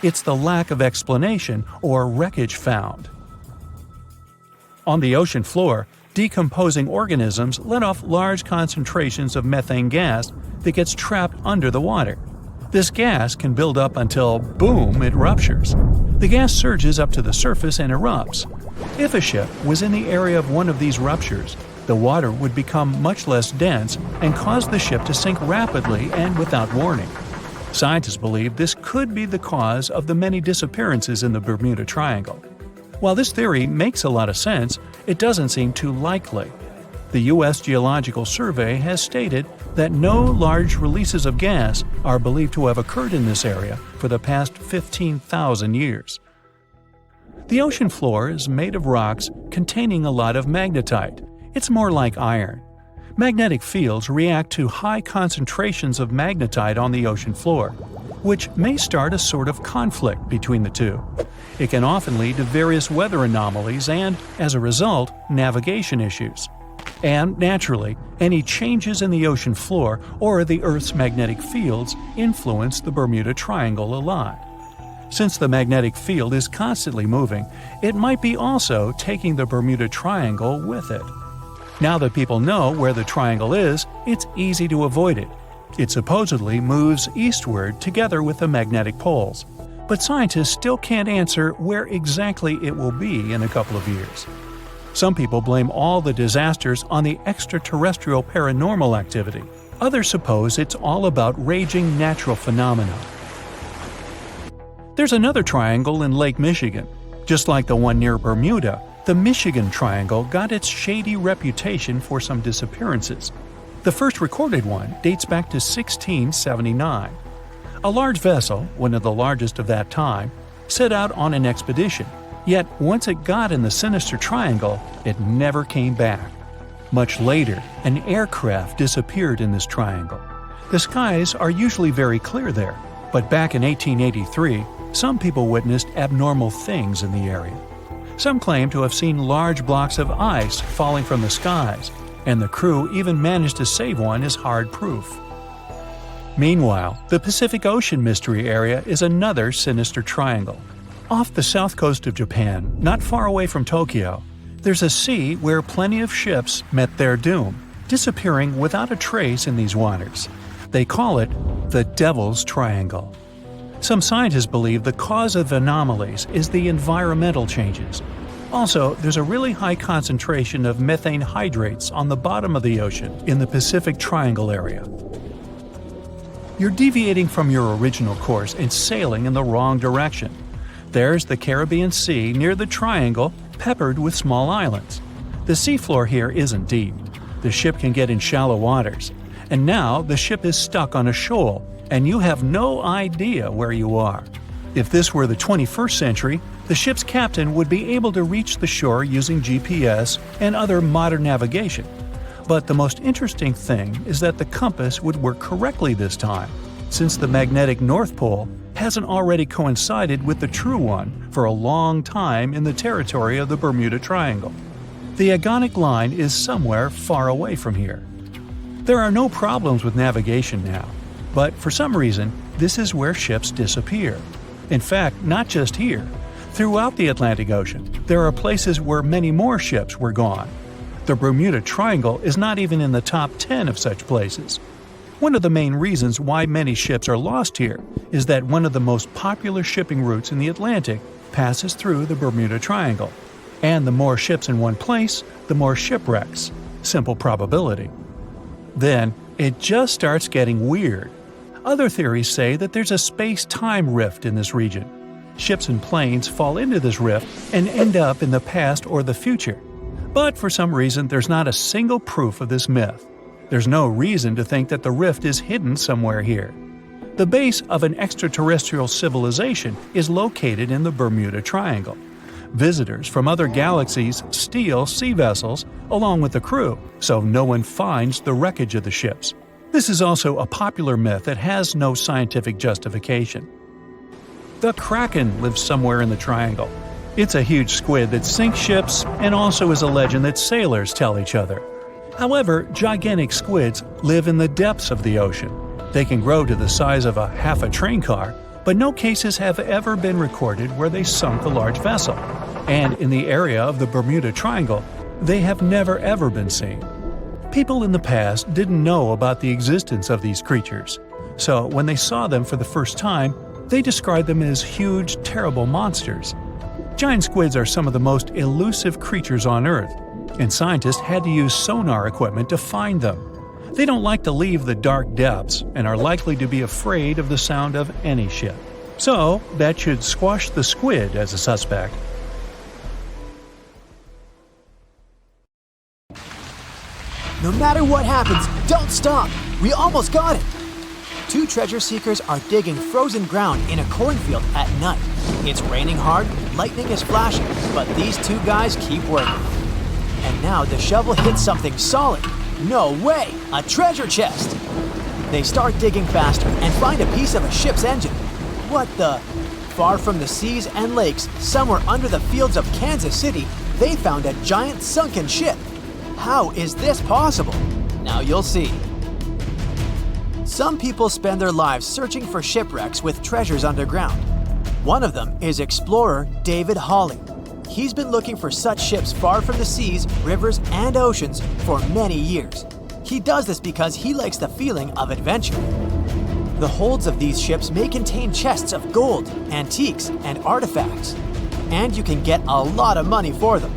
It's the lack of explanation or wreckage found. On the ocean floor, decomposing organisms let off large concentrations of methane gas that gets trapped under the water. This gas can build up until, boom, it ruptures. The gas surges up to the surface and erupts. If a ship was in the area of one of these ruptures, the water would become much less dense and cause the ship to sink rapidly and without warning. Scientists believe this could be the cause of the many disappearances in the Bermuda Triangle. While this theory makes a lot of sense, it doesn't seem too likely. The U.S. Geological Survey has stated that no large releases of gas are believed to have occurred in this area for the past 15,000 years. The ocean floor is made of rocks containing a lot of magnetite. It's more like iron. Magnetic fields react to high concentrations of magnetite on the ocean floor, which may start a sort of conflict between the two. It can often lead to various weather anomalies and, as a result, navigation issues. And, naturally, any changes in the ocean floor or the Earth's magnetic fields influence the Bermuda Triangle a lot. Since the magnetic field is constantly moving, it might be also taking the Bermuda Triangle with it. Now that people know where the triangle is, it's easy to avoid it. It supposedly moves eastward together with the magnetic poles. But scientists still can't answer where exactly it will be in a couple of years. Some people blame all the disasters on the extraterrestrial paranormal activity. Others suppose it's all about raging natural phenomena. There's another triangle in Lake Michigan. Just like the one near Bermuda, the Michigan Triangle got its shady reputation for some disappearances. The first recorded one dates back to 1679. A large vessel, one of the largest of that time, set out on an expedition. Yet, once it got in the sinister triangle, it never came back. Much later, an aircraft disappeared in this triangle. The skies are usually very clear there, but back in 1883, some people witnessed abnormal things in the area. Some claim to have seen large blocks of ice falling from the skies, and the crew even managed to save one as hard proof. Meanwhile, the Pacific Ocean Mystery Area is another sinister triangle. Off the south coast of Japan, not far away from Tokyo, there's a sea where plenty of ships met their doom, disappearing without a trace in these waters. They call it the Devil's Triangle. Some scientists believe the cause of anomalies is the environmental changes. Also, there's a really high concentration of methane hydrates on the bottom of the ocean in the Pacific Triangle area. You're deviating from your original course and sailing in the wrong direction. There's the Caribbean Sea near the triangle, peppered with small islands. The seafloor here isn't deep. The ship can get in shallow waters. And now the ship is stuck on a shoal, and you have no idea where you are. If this were the 21st century, the ship's captain would be able to reach the shore using GPS and other modern navigation. But the most interesting thing is that the compass would work correctly this time, since the magnetic North Pole hasn't already coincided with the true one for a long time in the territory of the Bermuda Triangle. The agonic line is somewhere far away from here. There are no problems with navigation now, but for some reason, this is where ships disappear. In fact, not just here. Throughout the Atlantic Ocean, there are places where many more ships were gone. The Bermuda Triangle is not even in the top 10 of such places. One of the main reasons why many ships are lost here is that one of the most popular shipping routes in the Atlantic passes through the Bermuda Triangle. And the more ships in one place, the more shipwrecks. Simple probability. Then, it just starts getting weird. Other theories say that there's a space-time rift in this region. Ships and planes fall into this rift and end up in the past or the future. But for some reason, there's not a single proof of this myth. There's no reason to think that the rift is hidden somewhere here. The base of an extraterrestrial civilization is located in the Bermuda Triangle. Visitors from other galaxies steal sea vessels along with the crew, so no one finds the wreckage of the ships. This is also a popular myth that has no scientific justification. The Kraken lives somewhere in the triangle. It's a huge squid that sinks ships and also is a legend that sailors tell each other. However, gigantic squids live in the depths of the ocean. They can grow to the size of half a train car, but no cases have ever been recorded where they sunk a large vessel. And in the area of the Bermuda Triangle, they have never ever been seen. People in the past didn't know about the existence of these creatures, so when they saw them for the first time, they described them as huge, terrible monsters. Giant squids are some of the most elusive creatures on Earth, and scientists had to use sonar equipment to find them. They don't like to leave the dark depths and are likely to be afraid of the sound of any ship. So, that should squash the squid as a suspect. No matter what happens, don't stop! We almost got it! 2 treasure seekers are digging frozen ground in a cornfield at night. It's raining hard, lightning is flashing, but these 2 guys keep working. And now the shovel hits something solid. No way! A treasure chest! They start digging faster and find a piece of a ship's engine. What the? Far from the seas and lakes, somewhere under the fields of Kansas City, they found a giant sunken ship. How is this possible? Now you'll see. Some people spend their lives searching for shipwrecks with treasures underground. One of them is explorer David Hawley. He's been looking for such ships far from the seas, rivers, and oceans for many years. He does this because he likes the feeling of adventure. The holds of these ships may contain chests of gold, antiques, and artifacts. And you can get a lot of money for them.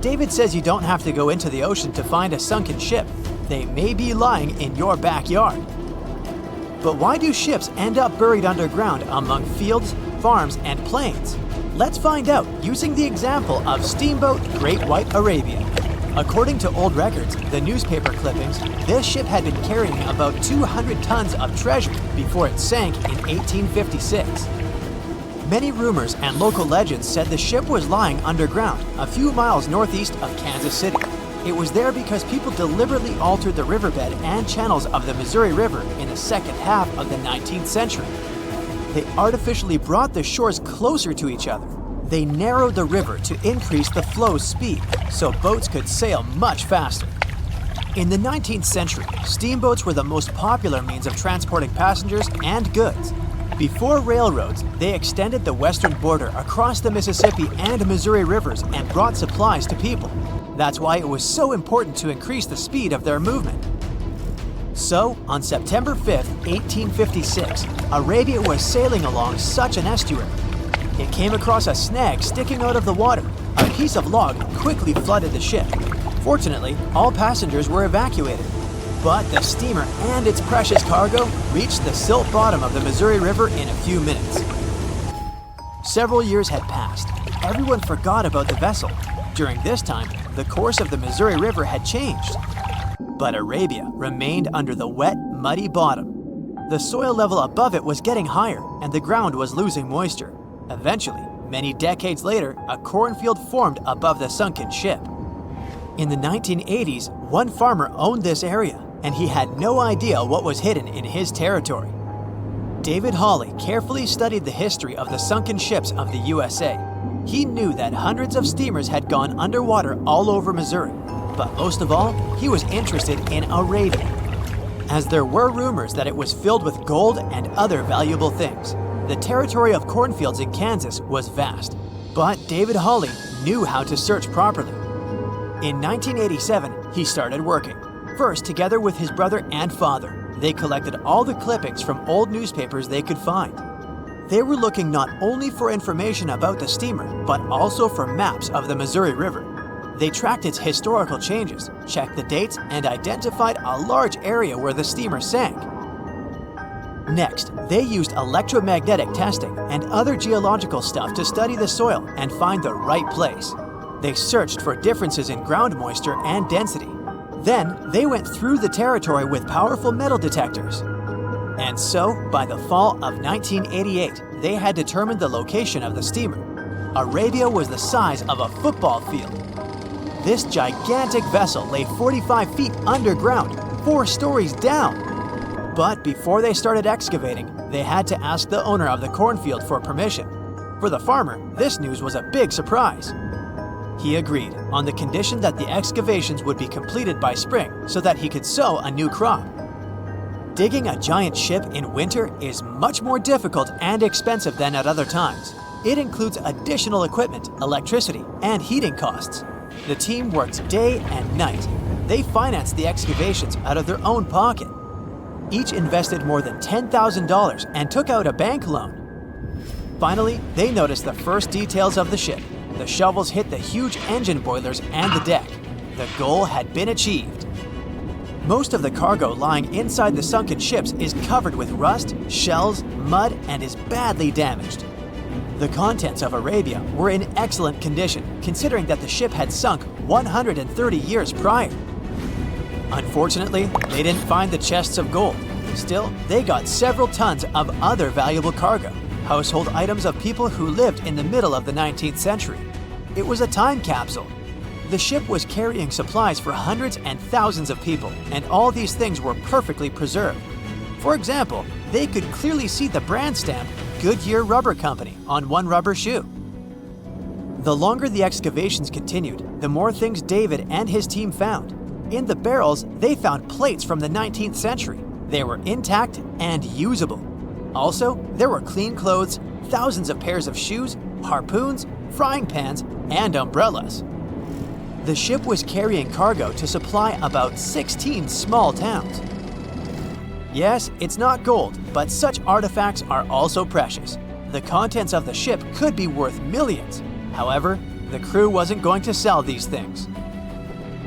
David says you don't have to go into the ocean to find a sunken ship. They may be lying in your backyard. But why do ships end up buried underground among fields, farms, and plains? Let's find out using the example of steamboat Great White Arabia. According to old records, the newspaper clippings, this ship had been carrying about 200 tons of treasure before it sank in 1856. Many rumors and local legends said the ship was lying underground a few miles northeast of Kansas City. It was there because people deliberately altered the riverbed and channels of the Missouri River in the second half of the 19th century. They artificially brought the shores closer to each other. They narrowed the river to increase the flow's speed, so boats could sail much faster. In the 19th century, steamboats were the most popular means of transporting passengers and goods. Before railroads, they extended the western border across the Mississippi and Missouri rivers and brought supplies to people. That's why it was so important to increase the speed of their movement. So, on September 5, 1856, Arabia was sailing along such an estuary. It came across a snag sticking out of the water. A piece of log quickly flooded the ship. Fortunately, all passengers were evacuated. But the steamer and its precious cargo reached the silt bottom of the Missouri River in a few minutes. Several years had passed. Everyone forgot about the vessel. During this time, the course of the Missouri River had changed. But Arabia remained under the wet, muddy bottom. The soil level above it was getting higher, and the ground was losing moisture. Eventually, many decades later, a cornfield formed above the sunken ship. In the 1980s, one farmer owned this area, and he had no idea what was hidden in his territory. David Hawley carefully studied the history of the sunken ships of the USA. He knew that hundreds of steamers had gone underwater all over Missouri, but most of all, he was interested in Arabia, as there were rumors that it was filled with gold and other valuable things. The territory of cornfields in Kansas was vast, but David Hawley knew how to search properly. In 1987, he started working. First, together with his brother and father, they collected all the clippings from old newspapers they could find. They were looking not only for information about the steamer, but also for maps of the Missouri River. They tracked its historical changes, checked the dates, and identified a large area where the steamer sank. Next, they used electromagnetic testing and other geological stuff to study the soil and find the right place. They searched for differences in ground moisture and density. Then, they went through the territory with powerful metal detectors. And so, by the fall of 1988, they had determined the location of the steamer. Arabia was the size of a football field. This gigantic vessel lay 45 feet underground, 4 stories down. But before they started excavating, they had to ask the owner of the cornfield for permission. For the farmer, this news was a big surprise. He agreed on the condition that the excavations would be completed by spring so that he could sow a new crop. Digging a giant ship in winter is much more difficult and expensive than at other times. It includes additional equipment, electricity, and heating costs. The team worked day and night. They financed the excavations out of their own pocket. Each invested more than $10,000 and took out a bank loan. Finally, they noticed the first details of the ship. The shovels hit the huge engine boilers and the deck. The goal had been achieved. Most of the cargo lying inside the sunken ships is covered with rust, shells, mud, and is badly damaged. The contents of Arabia were in excellent condition, considering that the ship had sunk 130 years prior. Unfortunately, they didn't find the chests of gold. Still, they got several tons of other valuable cargo, household items of people who lived in the middle of the 19th century. It was a time capsule. The ship was carrying supplies for hundreds and thousands of people, and all these things were perfectly preserved. For example, they could clearly see the brand stamp Goodyear Rubber Company on one rubber shoe. The longer the excavations continued, the more things David and his team found. In the barrels, they found plates from the 19th century. They were intact and usable. Also, there were clean clothes, thousands of pairs of shoes, harpoons, frying pans, and umbrellas. The ship was carrying cargo to supply about 16 small towns. Yes, it's not gold, but such artifacts are also precious. The contents of the ship could be worth millions. However, the crew wasn't going to sell these things.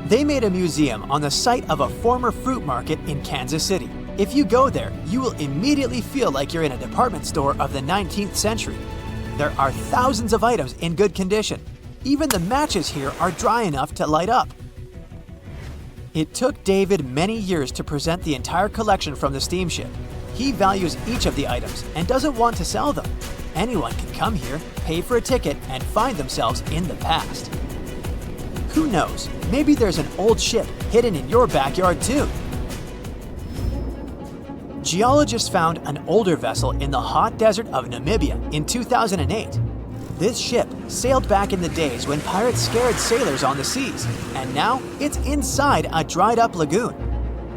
They made a museum on the site of a former fruit market in Kansas City. If you go there, you will immediately feel like you're in a department store of the 19th century. There are thousands of items in good condition. Even the matches here are dry enough to light up. It took David many years to present the entire collection from the steamship. He values each of the items and doesn't want to sell them. Anyone can come here, pay for a ticket, and find themselves in the past. Who knows, maybe there's an old ship hidden in your backyard too. Geologists found an older vessel in the hot desert of Namibia in 2008. This ship sailed back in the days when pirates scared sailors on the seas, and now it's inside a dried-up lagoon.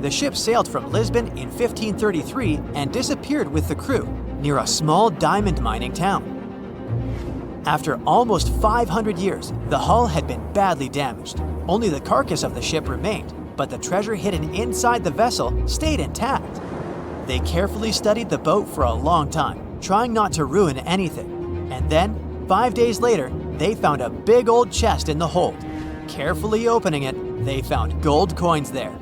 The ship sailed from Lisbon in 1533 and disappeared with the crew near a small diamond mining town. After almost 500 years, the hull had been badly damaged. Only the carcass of the ship remained, but the treasure hidden inside the vessel stayed intact. They carefully studied the boat for a long time, trying not to ruin anything. And then, 5 days later, they found a big old chest in the hold. Carefully opening it, they found gold coins there.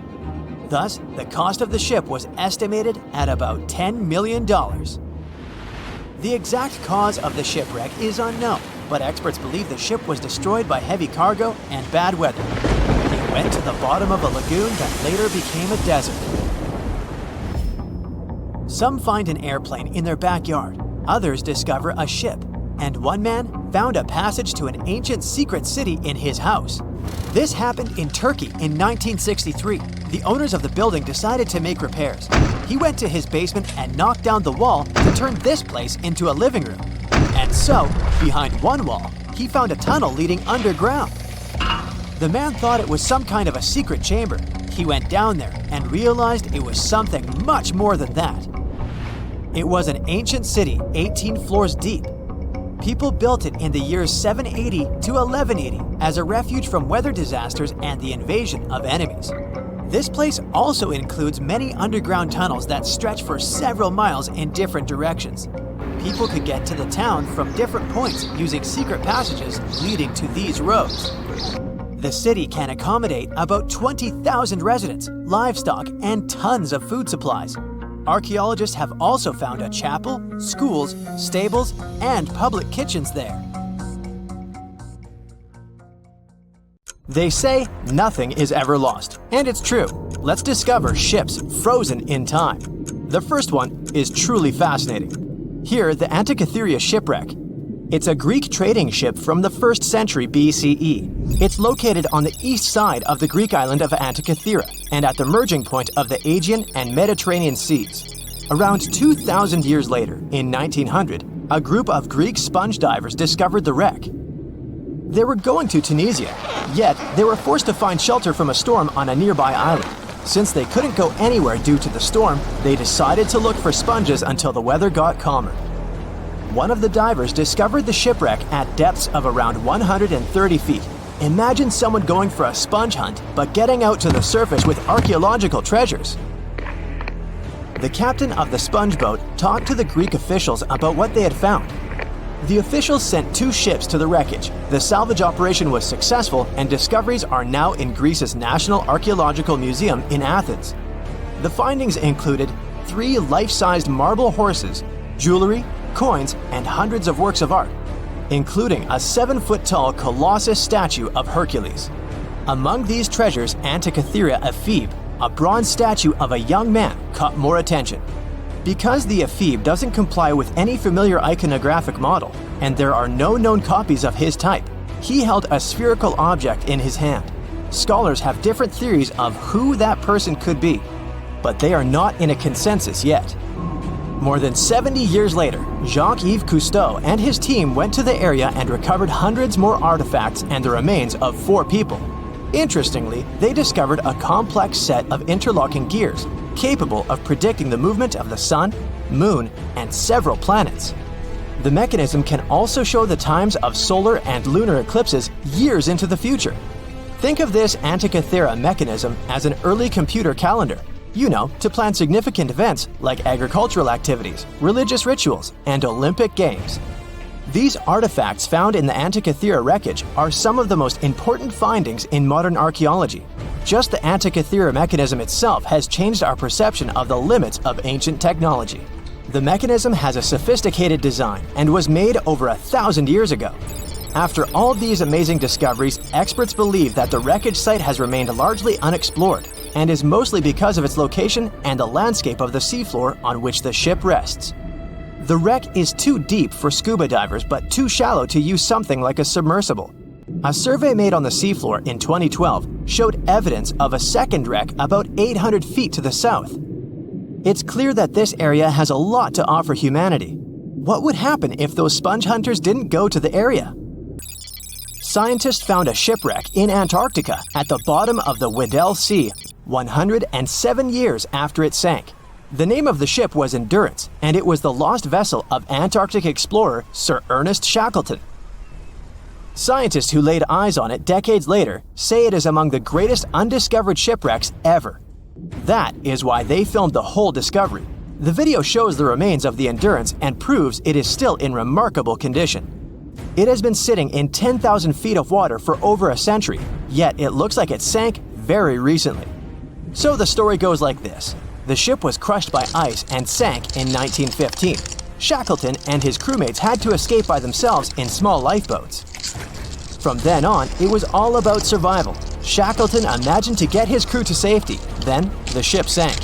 Thus, the cost of the ship was estimated at about $10 million. The exact cause of the shipwreck is unknown, but experts believe the ship was destroyed by heavy cargo and bad weather. It went to the bottom of a lagoon that later became a desert. Some find an airplane in their backyard, others discover a ship, and one man found a passage to an ancient secret city in his house. This happened in Turkey in 1963. The owners of the building decided to make repairs. He went to his basement and knocked down the wall to turn this place into a living room. And so, behind one wall, he found a tunnel leading underground. The man thought it was some kind of a secret chamber. He went down there and realized it was something much more than that. It was an ancient city 18 floors deep. People built it in the years 780 to 1180 as a refuge from weather disasters and the invasion of enemies. This place also includes many underground tunnels that stretch for several miles in different directions. People could get to the town from different points using secret passages leading to these roads. The city can accommodate about 20,000 residents, livestock, and tons of food supplies. Archaeologists have also found a chapel, schools, stables, and public kitchens there. They say nothing is ever lost, and it's true. Let's discover ships frozen in time. The first one is truly fascinating. Here, the Antikythera shipwreck. It's a Greek trading ship from the 1st century BCE. It's located on the east side of the Greek island of Antikythera and at the merging point of the Aegean and Mediterranean seas. Around 2,000 years later, in 1900, a group of Greek sponge divers discovered the wreck. They were going to Tunisia, yet they were forced to find shelter from a storm on a nearby island. Since they couldn't go anywhere due to the storm, they decided to look for sponges until the weather got calmer. One of the divers discovered the shipwreck at depths of around 130 feet. Imagine someone going for a sponge hunt, but getting out to the surface with archaeological treasures. The captain of the sponge boat talked to the Greek officials about what they had found. The officials sent 2 ships to the wreckage. The salvage operation was successful, and discoveries are now in Greece's National Archaeological Museum in Athens. The findings included 3 life-sized marble horses, jewelry, coins, and hundreds of works of art, including a 7-foot-tall Colossus statue of Hercules. Among these treasures, Antikythera ephebe, a bronze statue of a young man, caught more attention. Because the ephebe doesn't comply with any familiar iconographic model, and there are no known copies of his type, he held a spherical object in his hand. Scholars have different theories of who that person could be, but they are not in a consensus yet. More than 70 years later, Jacques-Yves Cousteau and his team went to the area and recovered hundreds more artifacts and the remains of 4 people. Interestingly, they discovered a complex set of interlocking gears, capable of predicting the movement of the sun, moon, and several planets. The mechanism can also show the times of solar and lunar eclipses years into the future. Think of this Antikythera mechanism as an early computer calendar, to plan significant events like agricultural activities, religious rituals, and Olympic Games. These artifacts found in the Antikythera wreckage are some of the most important findings in modern archaeology. Just the Antikythera mechanism itself has changed our perception of the limits of ancient technology. The mechanism has a sophisticated design and was made over 1,000 years ago. After all these amazing discoveries, experts believe that the wreckage site has remained largely unexplored, and is mostly because of its location and the landscape of the seafloor on which the ship rests. The wreck is too deep for scuba divers but too shallow to use something like a submersible. A survey made on the seafloor in 2012 showed evidence of a second wreck about 800 feet to the south. It's clear that this area has a lot to offer humanity. What would happen if those sponge hunters didn't go to the area? Scientists found a shipwreck in Antarctica at the bottom of the Weddell Sea 107 years after it sank. The name of the ship was Endurance, and it was the lost vessel of Antarctic explorer Sir Ernest Shackleton. Scientists who laid eyes on it decades later say it is among the greatest undiscovered shipwrecks ever. That is why they filmed the whole discovery. The video shows the remains of the Endurance and proves it is still in remarkable condition. It has been sitting in 10,000 feet of water for over a century, yet it looks like it sank very recently. So the story goes like this. The ship was crushed by ice and sank in 1915. Shackleton and his crewmates had to escape by themselves in small lifeboats. From then on, it was all about survival. Shackleton imagined to get his crew to safety. Then, the ship sank.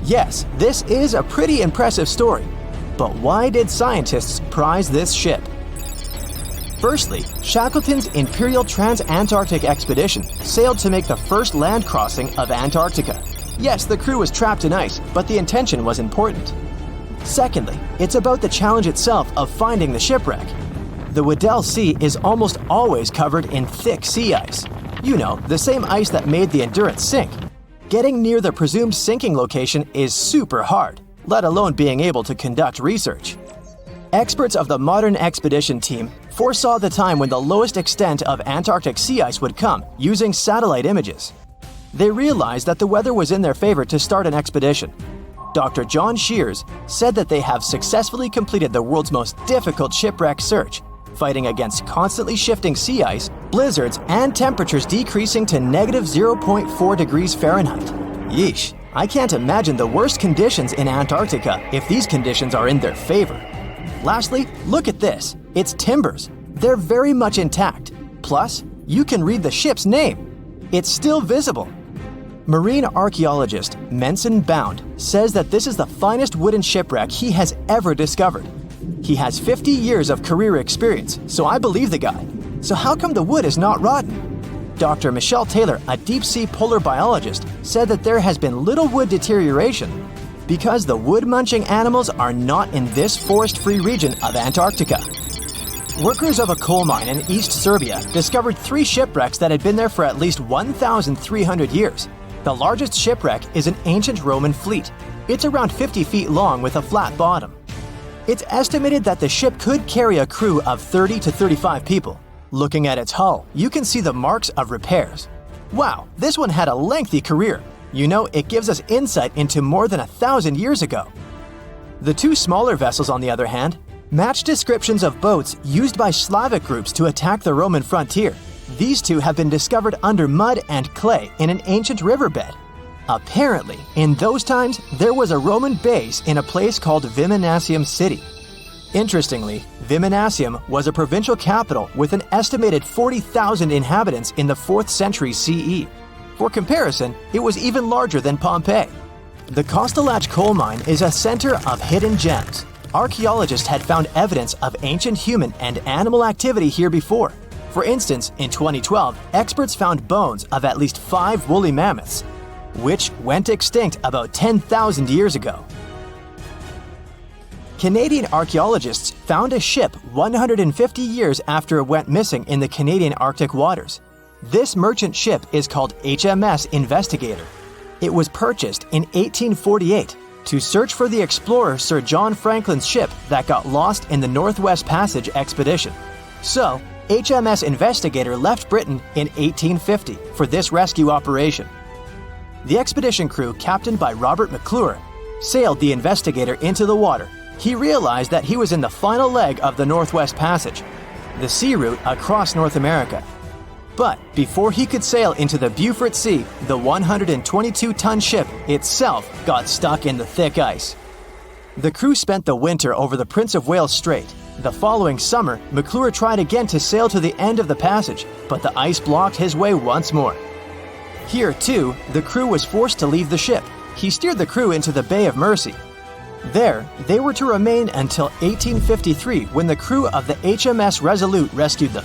Yes, this is a pretty impressive story. But why did scientists prize this ship? Firstly, Shackleton's Imperial Trans-Antarctic Expedition sailed to make the first land crossing of Antarctica. Yes, the crew was trapped in ice, but the intention was important. Secondly, it's about the challenge itself of finding the shipwreck. The Weddell Sea is almost always covered in thick sea ice. The same ice that made the Endurance sink. Getting near the presumed sinking location is super hard, let alone being able to conduct research. Experts of the modern expedition team foresaw the time when the lowest extent of Antarctic sea ice would come using satellite images. They realized that the weather was in their favor to start an expedition. Dr. John Shears said that they have successfully completed the world's most difficult shipwreck search, fighting against constantly shifting sea ice, blizzards, and temperatures decreasing to -0.4 degrees Fahrenheit. Yeesh, I can't imagine the worst conditions in Antarctica if these conditions are in their favor. Lastly, look at this. It's timbers. They're very much intact. Plus, you can read the ship's name. It's still visible. Marine archaeologist Menson Bound says that this is the finest wooden shipwreck he has ever discovered. He has 50 years of career experience, so I believe the guy. So how come the wood is not rotten? Dr. Michelle Taylor, a deep-sea polar biologist, said that there has been little wood deterioration. because the wood-munching animals are not in this forest-free region of Antarctica. Workers of a coal mine in East Serbia discovered 3 shipwrecks that had been there for at least 1,300 years. The largest shipwreck is an ancient Roman fleet. It's around 50 feet long with a flat bottom. It's estimated that the ship could carry a crew of 30 to 35 people. Looking at its hull, you can see the marks of repairs. Wow, this one had a lengthy career. You know, it gives us insight into more than 1,000 years ago. The 2 smaller vessels, on the other hand, match descriptions of boats used by Slavic groups to attack the Roman frontier. These 2 have been discovered under mud and clay in an ancient riverbed. Apparently, in those times, there was a Roman base in a place called Viminacium City. Interestingly, Viminacium was a provincial capital with an estimated 40,000 inhabitants in the 4th century CE. For comparison, it was even larger than Pompeii. The Kostelach coal mine is a center of hidden gems. Archaeologists had found evidence of ancient human and animal activity here before. For instance, in 2012, experts found bones of at least 5 woolly mammoths, which went extinct about 10,000 years ago. Canadian archaeologists found a ship 150 years after it went missing in the Canadian Arctic waters. This merchant ship is called HMS Investigator. It was purchased in 1848 to search for the explorer Sir John Franklin's ship that got lost in the Northwest Passage expedition. So, HMS Investigator left Britain in 1850 for this rescue operation. The expedition crew, captained by Robert McClure, sailed the Investigator into the water. He realized that he was in the final leg of the Northwest Passage, the sea route across North America. But before he could sail into the Beaufort Sea, the 122-ton ship itself got stuck in the thick ice. The crew spent the winter over the Prince of Wales Strait. The following summer, McClure tried again to sail to the end of the passage, but the ice blocked his way once more. Here, too, the crew was forced to leave the ship. He steered the crew into the Bay of Mercy. There, they were to remain until 1853, when the crew of the HMS Resolute rescued them.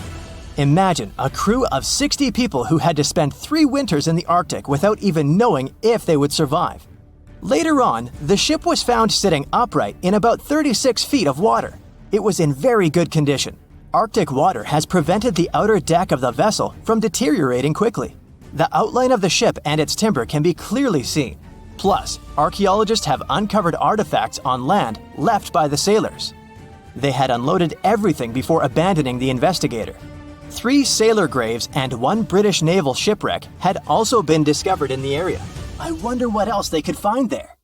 Imagine a crew of 60 people who had to spend 3 winters in the Arctic without even knowing if they would survive. Later on, the ship was found sitting upright in about 36 feet of water. It was in very good condition. Arctic water has prevented the outer deck of the vessel from deteriorating quickly. The outline of the ship and its timber can be clearly seen. Plus, archaeologists have uncovered artifacts on land left by the sailors. They had unloaded everything before abandoning the Investigator. 3 sailor graves and 1 British naval shipwreck had also been discovered in the area. I wonder what else they could find there.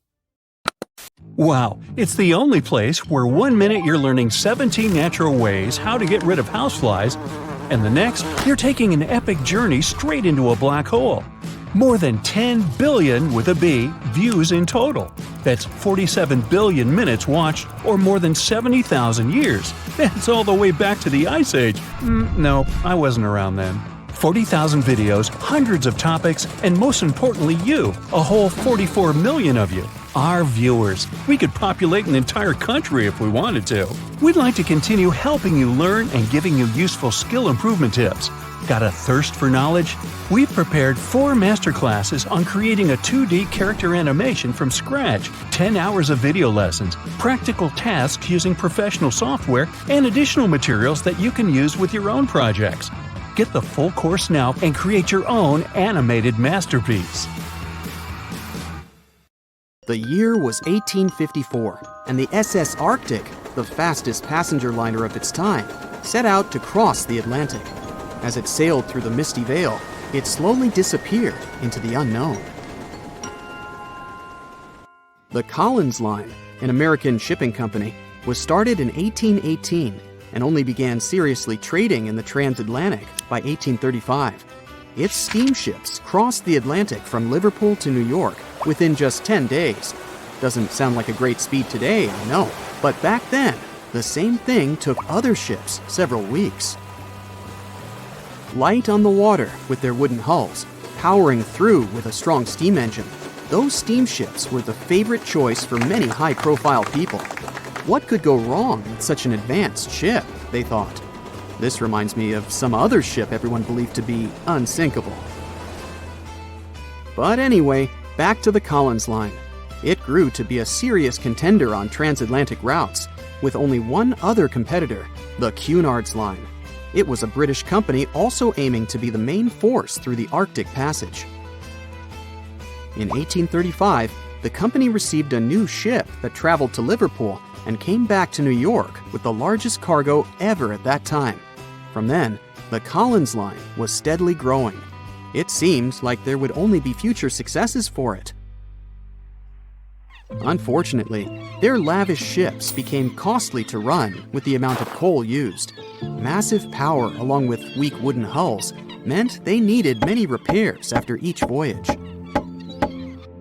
Wow, it's the only place where 1 minute you're learning 17 natural ways how to get rid of houseflies, and the next, you're taking an epic journey straight into a black hole. More than 10 billion, with a B, views in total. That's 47 billion minutes watched, or more than 70,000 years. That's all the way back to the Ice Age. No, I wasn't around then. 40,000 videos, hundreds of topics, and most importantly you, a whole 44 million of you. Our viewers. We could populate an entire country if we wanted to. We'd like to continue helping you learn and giving you useful skill improvement tips. Got a thirst for knowledge? We've prepared 4 masterclasses on creating a 2D character animation from scratch, 10 hours of video lessons, practical tasks using professional software, and additional materials that you can use with your own projects. Get the full course now and create your own animated masterpiece. The year was 1854, and the SS Arctic, the fastest passenger liner of its time, set out to cross the Atlantic. As it sailed through the misty veil, it slowly disappeared into the unknown. The Collins Line, an American shipping company, was started in 1818 and only began seriously trading in the transatlantic by 1835. Its steamships crossed the Atlantic from Liverpool to New York within just 10 days. Doesn't sound like a great speed today, I know, but back then, the same thing took other ships several weeks. Light on the water with their wooden hulls, powering through with a strong steam engine, those steamships were the favorite choice for many high-profile people. What could go wrong with such an advanced ship, they thought. This reminds me of some other ship everyone believed to be unsinkable. But anyway, back to the Collins Line. It grew to be a serious contender on transatlantic routes, with only one other competitor, the Cunard's Line. It was a British company also aiming to be the main force through the Arctic Passage. In 1835, the company received a new ship that traveled to Liverpool and came back to New York with the largest cargo ever at that time. From then, the Collins Line was steadily growing. It seemed like there would only be future successes for it. Unfortunately, their lavish ships became costly to run with the amount of coal used. Massive power, along with weak wooden hulls, meant they needed many repairs after each voyage.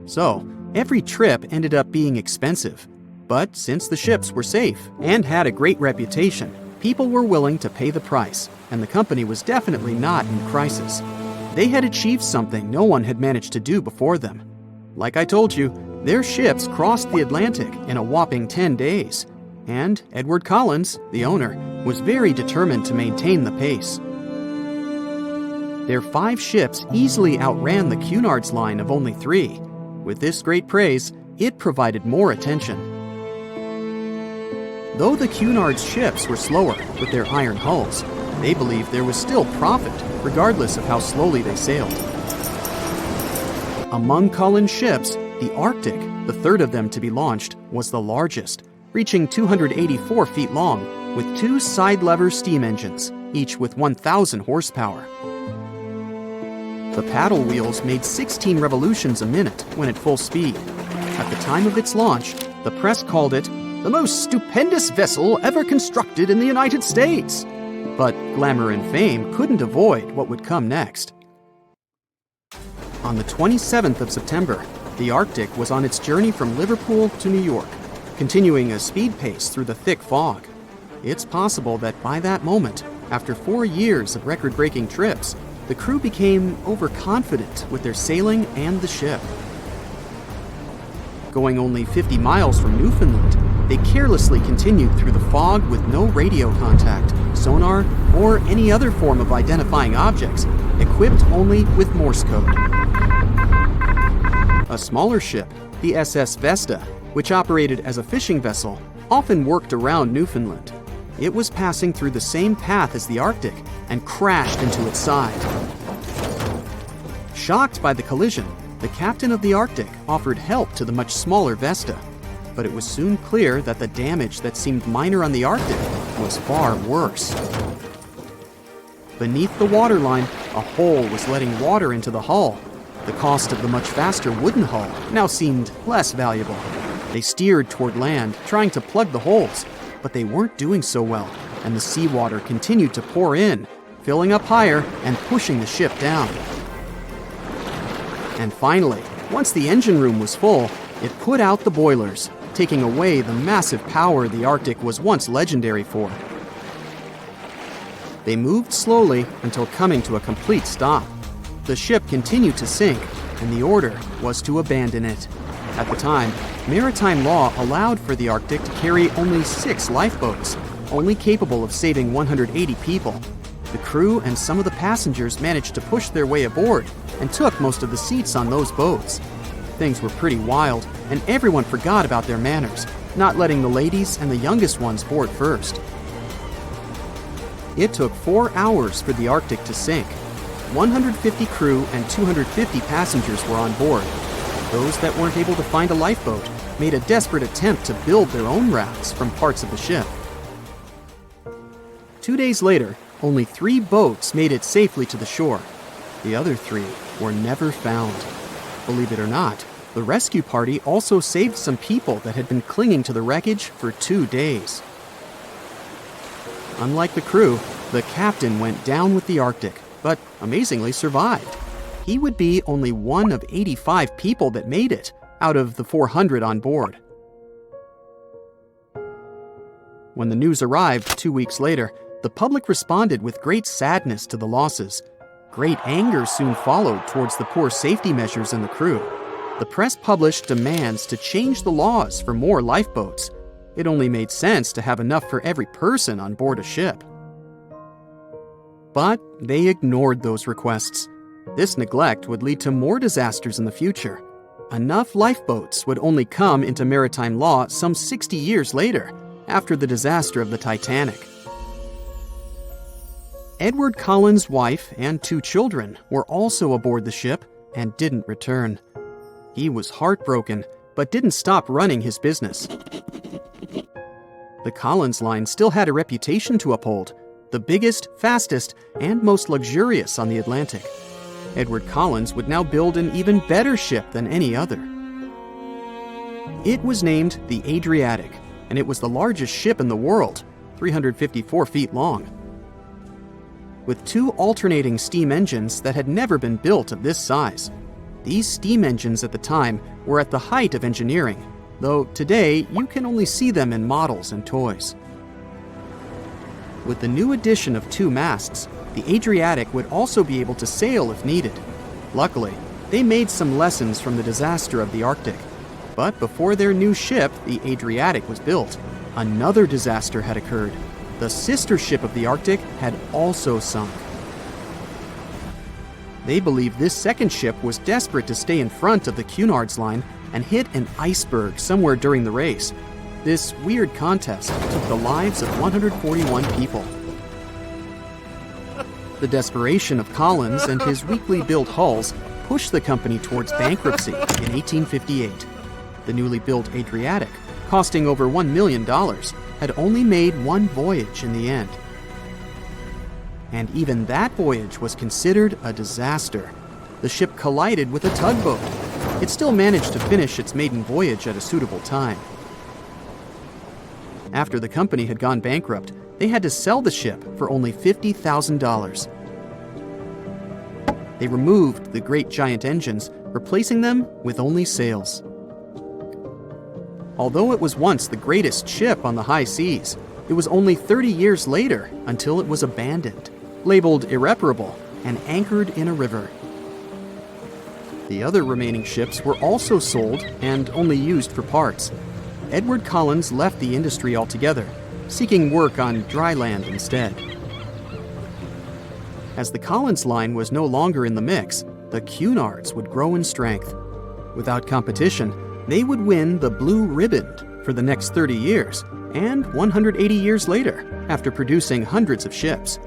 So, every trip ended up being expensive. But since the ships were safe and had a great reputation, people were willing to pay the price, and the company was definitely not in crisis. They had achieved something no one had managed to do before them. Like I told you, their ships crossed the Atlantic in a whopping 10 days, and Edward Collins, the owner, was very determined to maintain the pace. Their 5 ships easily outran the Cunard's Line of only 3. With this great praise, it provided more attention. Though the Cunard's ships were slower with their iron hulls, they believed there was still profit, regardless of how slowly they sailed. Among Collins' ships, the Arctic, the third of them to be launched, was the largest, reaching 284 feet long, with 2 side-lever steam engines, each with 1,000 horsepower. The paddle wheels made 16 revolutions a minute when at full speed. At the time of its launch, the press called it the most stupendous vessel ever constructed in the United States. But glamour and fame couldn't avoid what would come next. On the 27th of September, the Arctic was on its journey from Liverpool to New York, continuing a speed pace through the thick fog. It's possible that by that moment, after 4 years of record-breaking trips, the crew became overconfident with their sailing and the ship. Going only 50 miles from Newfoundland, they carelessly continued through the fog with no radio contact, sonar, or any other form of identifying objects, equipped only with Morse code. A smaller ship, the SS Vesta, which operated as a fishing vessel, often worked around Newfoundland. It was passing through the same path as the Arctic and crashed into its side. Shocked by the collision, the captain of the Arctic offered help to the much smaller Vesta, but it was soon clear that the damage that seemed minor on the Arctic was far worse. Beneath the waterline, a hole was letting water into the hull. The cost of the much faster wooden hull now seemed less valuable. They steered toward land, trying to plug the holes, but they weren't doing so well, and the seawater continued to pour in, filling up higher and pushing the ship down. And finally, once the engine room was full, it put out the boilers, taking away the massive power the Arctic was once legendary for. They moved slowly until coming to a complete stop. The ship continued to sink, and the order was to abandon it. At the time, maritime law allowed for the Arctic to carry only 6 lifeboats, only capable of saving 180 people. The crew and some of the passengers managed to push their way aboard and took most of the seats on those boats. Things were pretty wild, and everyone forgot about their manners, not letting the ladies and the youngest ones board first. It took 4 hours for the Arctic to sink. 150 crew and 250 passengers were on board. Those that weren't able to find a lifeboat made a desperate attempt to build their own rafts from parts of the ship. 2 days later, only 3 boats made it safely to the shore. The other 3 were never found. Believe it or not, the rescue party also saved some people that had been clinging to the wreckage for 2 days. Unlike the crew, the captain went down with the Arctic, but amazingly survived. He would be only one of 85 people that made it, out of the 400 on board. When the news arrived 2 weeks later, the public responded with great sadness to the losses. Great anger soon followed towards the poor safety measures and the crew. The press published demands to change the laws for more lifeboats. It only made sense to have enough for every person on board a ship. But they ignored those requests. This neglect would lead to more disasters in the future. Enough lifeboats would only come into maritime law some 60 years later, after the disaster of the Titanic. Edward Collins' wife and 2 children were also aboard the ship and didn't return. He was heartbroken, but didn't stop running his business. The Collins line still had a reputation to uphold, the biggest, fastest, and most luxurious on the Atlantic. Edward Collins would now build an even better ship than any other. It was named the Adriatic, and it was the largest ship in the world, 354 feet long. With 2 alternating steam engines that had never been built of this size. These steam engines at the time were at the height of engineering, though today you can only see them in models and toys. With the new addition of 2 masts, the Adriatic would also be able to sail if needed. Luckily, they made some lessons from the disaster of the Arctic. But before their new ship, the Adriatic, was built, another disaster had occurred. The sister ship of the Arctic had also sunk. They believed this second ship was desperate to stay in front of the Cunard's line and hit an iceberg somewhere during the race. This weird contest took the lives of 141 people. The desperation of Collins and his weakly built hulls pushed the company towards bankruptcy in 1858. The newly built Adriatic, costing over $1 million, had only made 1 voyage in the end. And even that voyage was considered a disaster. The ship collided with a tugboat. It still managed to finish its maiden voyage at a suitable time. After the company had gone bankrupt, they had to sell the ship for only $50,000. They removed the great giant engines, replacing them with only sails. Although it was once the greatest ship on the high seas, it was only 30 years later until it was abandoned, labeled irreparable, and anchored in a river. The other remaining ships were also sold and only used for parts. Edward Collins left the industry altogether, seeking work on dry land instead. As the Collins line was no longer in the mix, the Cunards would grow in strength. Without competition, they would win the Blue Riband for the next 30 years, and 180 years later, after producing hundreds of ships.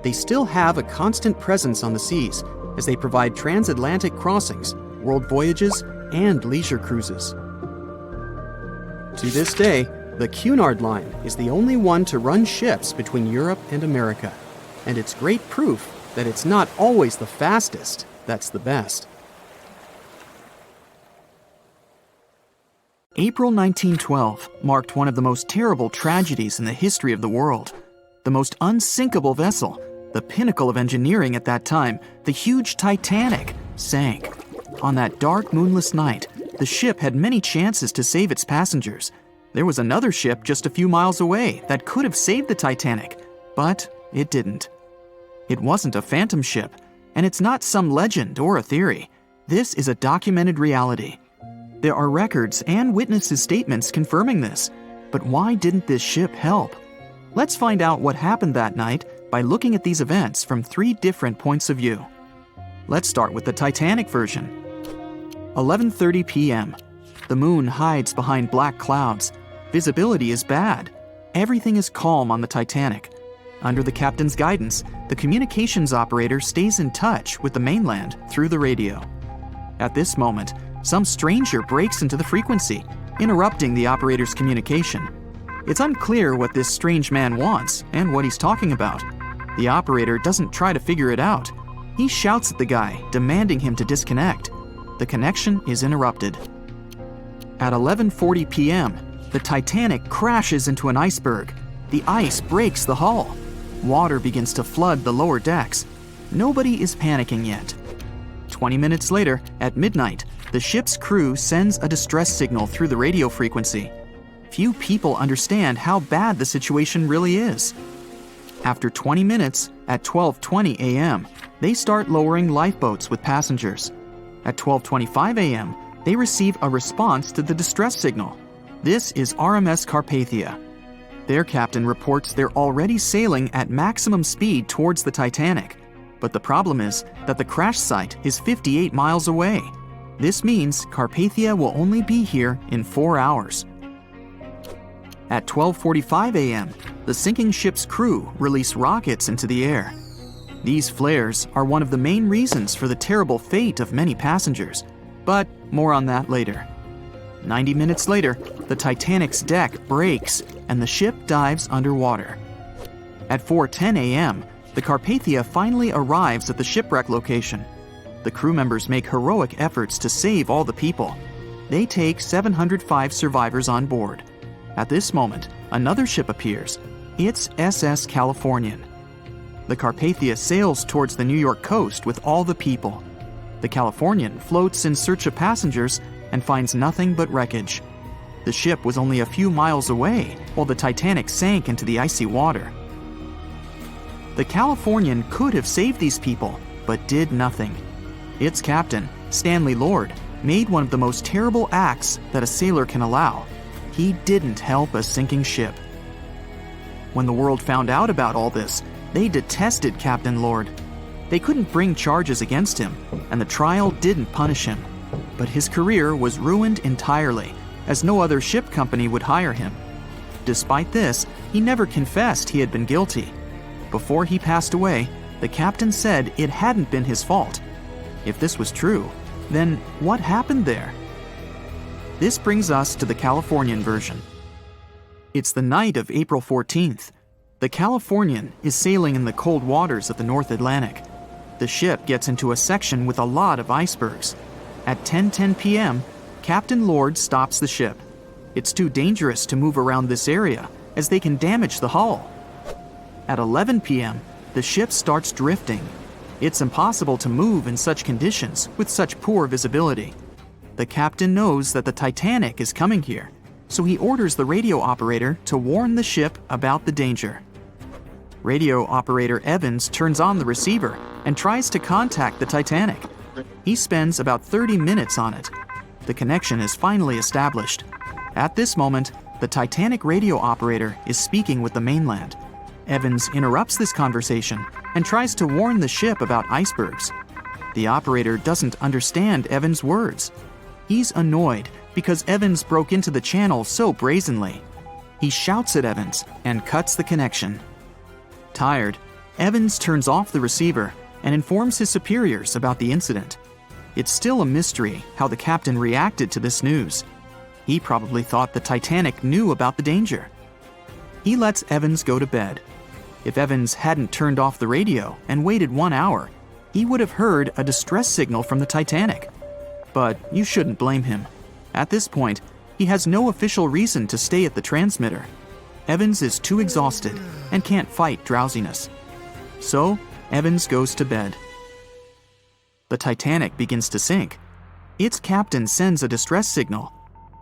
They still have a constant presence on the seas as they provide transatlantic crossings, world voyages, and leisure cruises. To this day, the Cunard line is the only one to run ships between Europe and America, and it's great proof that it's not always the fastest that's the best. April 1912 marked one of the most terrible tragedies in the history of the world. The most unsinkable vessel, the pinnacle of engineering at that time, the huge Titanic, sank. On that dark, moonless night, the ship had many chances to save its passengers. There was another ship just a few miles away that could have saved the Titanic, but it didn't. It wasn't a phantom ship, and it's not some legend or a theory. This is a documented reality. There are records and witnesses' statements confirming this. But why didn't this ship help? Let's find out what happened that night by looking at these events from 3 different points of view. Let's start with the Titanic version. 11:30 p.m. The moon hides behind black clouds. Visibility is bad. Everything is calm on the Titanic. Under the captain's guidance, the communications operator stays in touch with the mainland through the radio. At this moment, some stranger breaks into the frequency, interrupting the operator's communication. It's unclear what this strange man wants and what he's talking about. The operator doesn't try to figure it out. He shouts at the guy, demanding him to disconnect. The connection is interrupted. At 11:40 p.m., the Titanic crashes into an iceberg. The ice breaks the hull. Water begins to flood the lower decks. Nobody is panicking yet. 20 minutes later, at midnight, the ship's crew sends a distress signal through the radio frequency. Few people understand how bad the situation really is. After 20 minutes, at 12:20 a.m., they start lowering lifeboats with passengers. At 12:25 a.m., they receive a response to the distress signal. This is RMS Carpathia. Their captain reports they're already sailing at maximum speed towards the Titanic. But the problem is that the crash site is 58 miles away. This means Carpathia will only be here in 4 hours. At 12:45 a.m., the sinking ship's crew release rockets into the air. These flares are one of the main reasons for the terrible fate of many passengers, but more on that later. 90 minutes later, the Titanic's deck breaks and the ship dives underwater. At 4:10 a.m., the Carpathia finally arrives at the shipwreck location. The crew members make heroic efforts to save all the people. They take 705 survivors on board. At this moment, another ship appears. It's SS Californian. The Carpathia sails towards the New York coast with all the people. The Californian floats in search of passengers and finds nothing but wreckage. The ship was only a few miles away while the Titanic sank into the icy water. The Californian could have saved these people, but did nothing. Its captain, Stanley Lord, made one of the most terrible acts that a sailor can allow. He didn't help a sinking ship. When the world found out about all this, they detested Captain Lord. They couldn't bring charges against him, and the trial didn't punish him. But his career was ruined entirely, as no other ship company would hire him. Despite this, he never confessed he had been guilty. Before he passed away, the captain said it hadn't been his fault. If this was true, then what happened there? This brings us to the Californian version. It's the night of April 14th. The Californian is sailing in the cold waters of the North Atlantic. The ship gets into a section with a lot of icebergs. At 10:10 p.m., Captain Lord stops the ship. It's too dangerous to move around this area, as they can damage the hull. At 11 p.m., the ship starts drifting. It's impossible to move in such conditions with such poor visibility. The captain knows that the Titanic is coming here, so he orders the radio operator to warn the ship about the danger. Radio operator Evans turns on the receiver and tries to contact the Titanic. He spends about 30 minutes on it. The connection is finally established. At this moment, the Titanic radio operator is speaking with the mainland. Evans interrupts this conversation and tries to warn the ship about icebergs. The operator doesn't understand Evans' words. He's annoyed because Evans broke into the channel so brazenly. He shouts at Evans and cuts the connection. Tired, Evans turns off the receiver and informs his superiors about the incident. It's still a mystery how the captain reacted to this news. He probably thought the Titanic knew about the danger. He lets Evans go to bed. If Evans hadn't turned off the radio and waited 1 hour, he would have heard a distress signal from the Titanic. But you shouldn't blame him. At this point, he has no official reason to stay at the transmitter. Evans is too exhausted and can't fight drowsiness. So, Evans goes to bed. The Titanic begins to sink. Its captain sends a distress signal.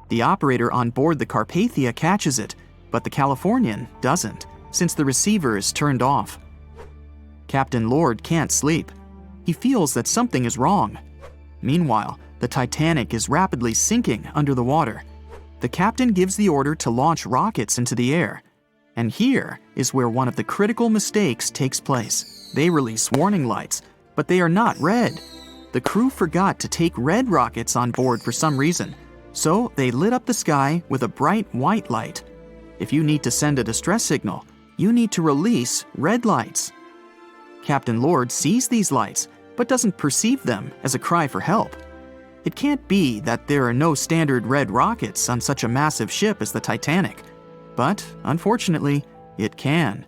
The operator on board the Carpathia catches it, but the Californian doesn't, since the receiver is turned off. Captain Lord can't sleep. He feels that something is wrong. Meanwhile, the Titanic is rapidly sinking under the water. The captain gives the order to launch rockets into the air. And here is where one of the critical mistakes takes place. They release warning lights, but they are not red. The crew forgot to take red rockets on board for some reason, so they lit up the sky with a bright white light. If you need to send a distress signal, you need to release red lights. Captain Lord sees these lights, but doesn't perceive them as a cry for help. It can't be that there are no standard red rockets on such a massive ship as the Titanic. But, unfortunately, it can.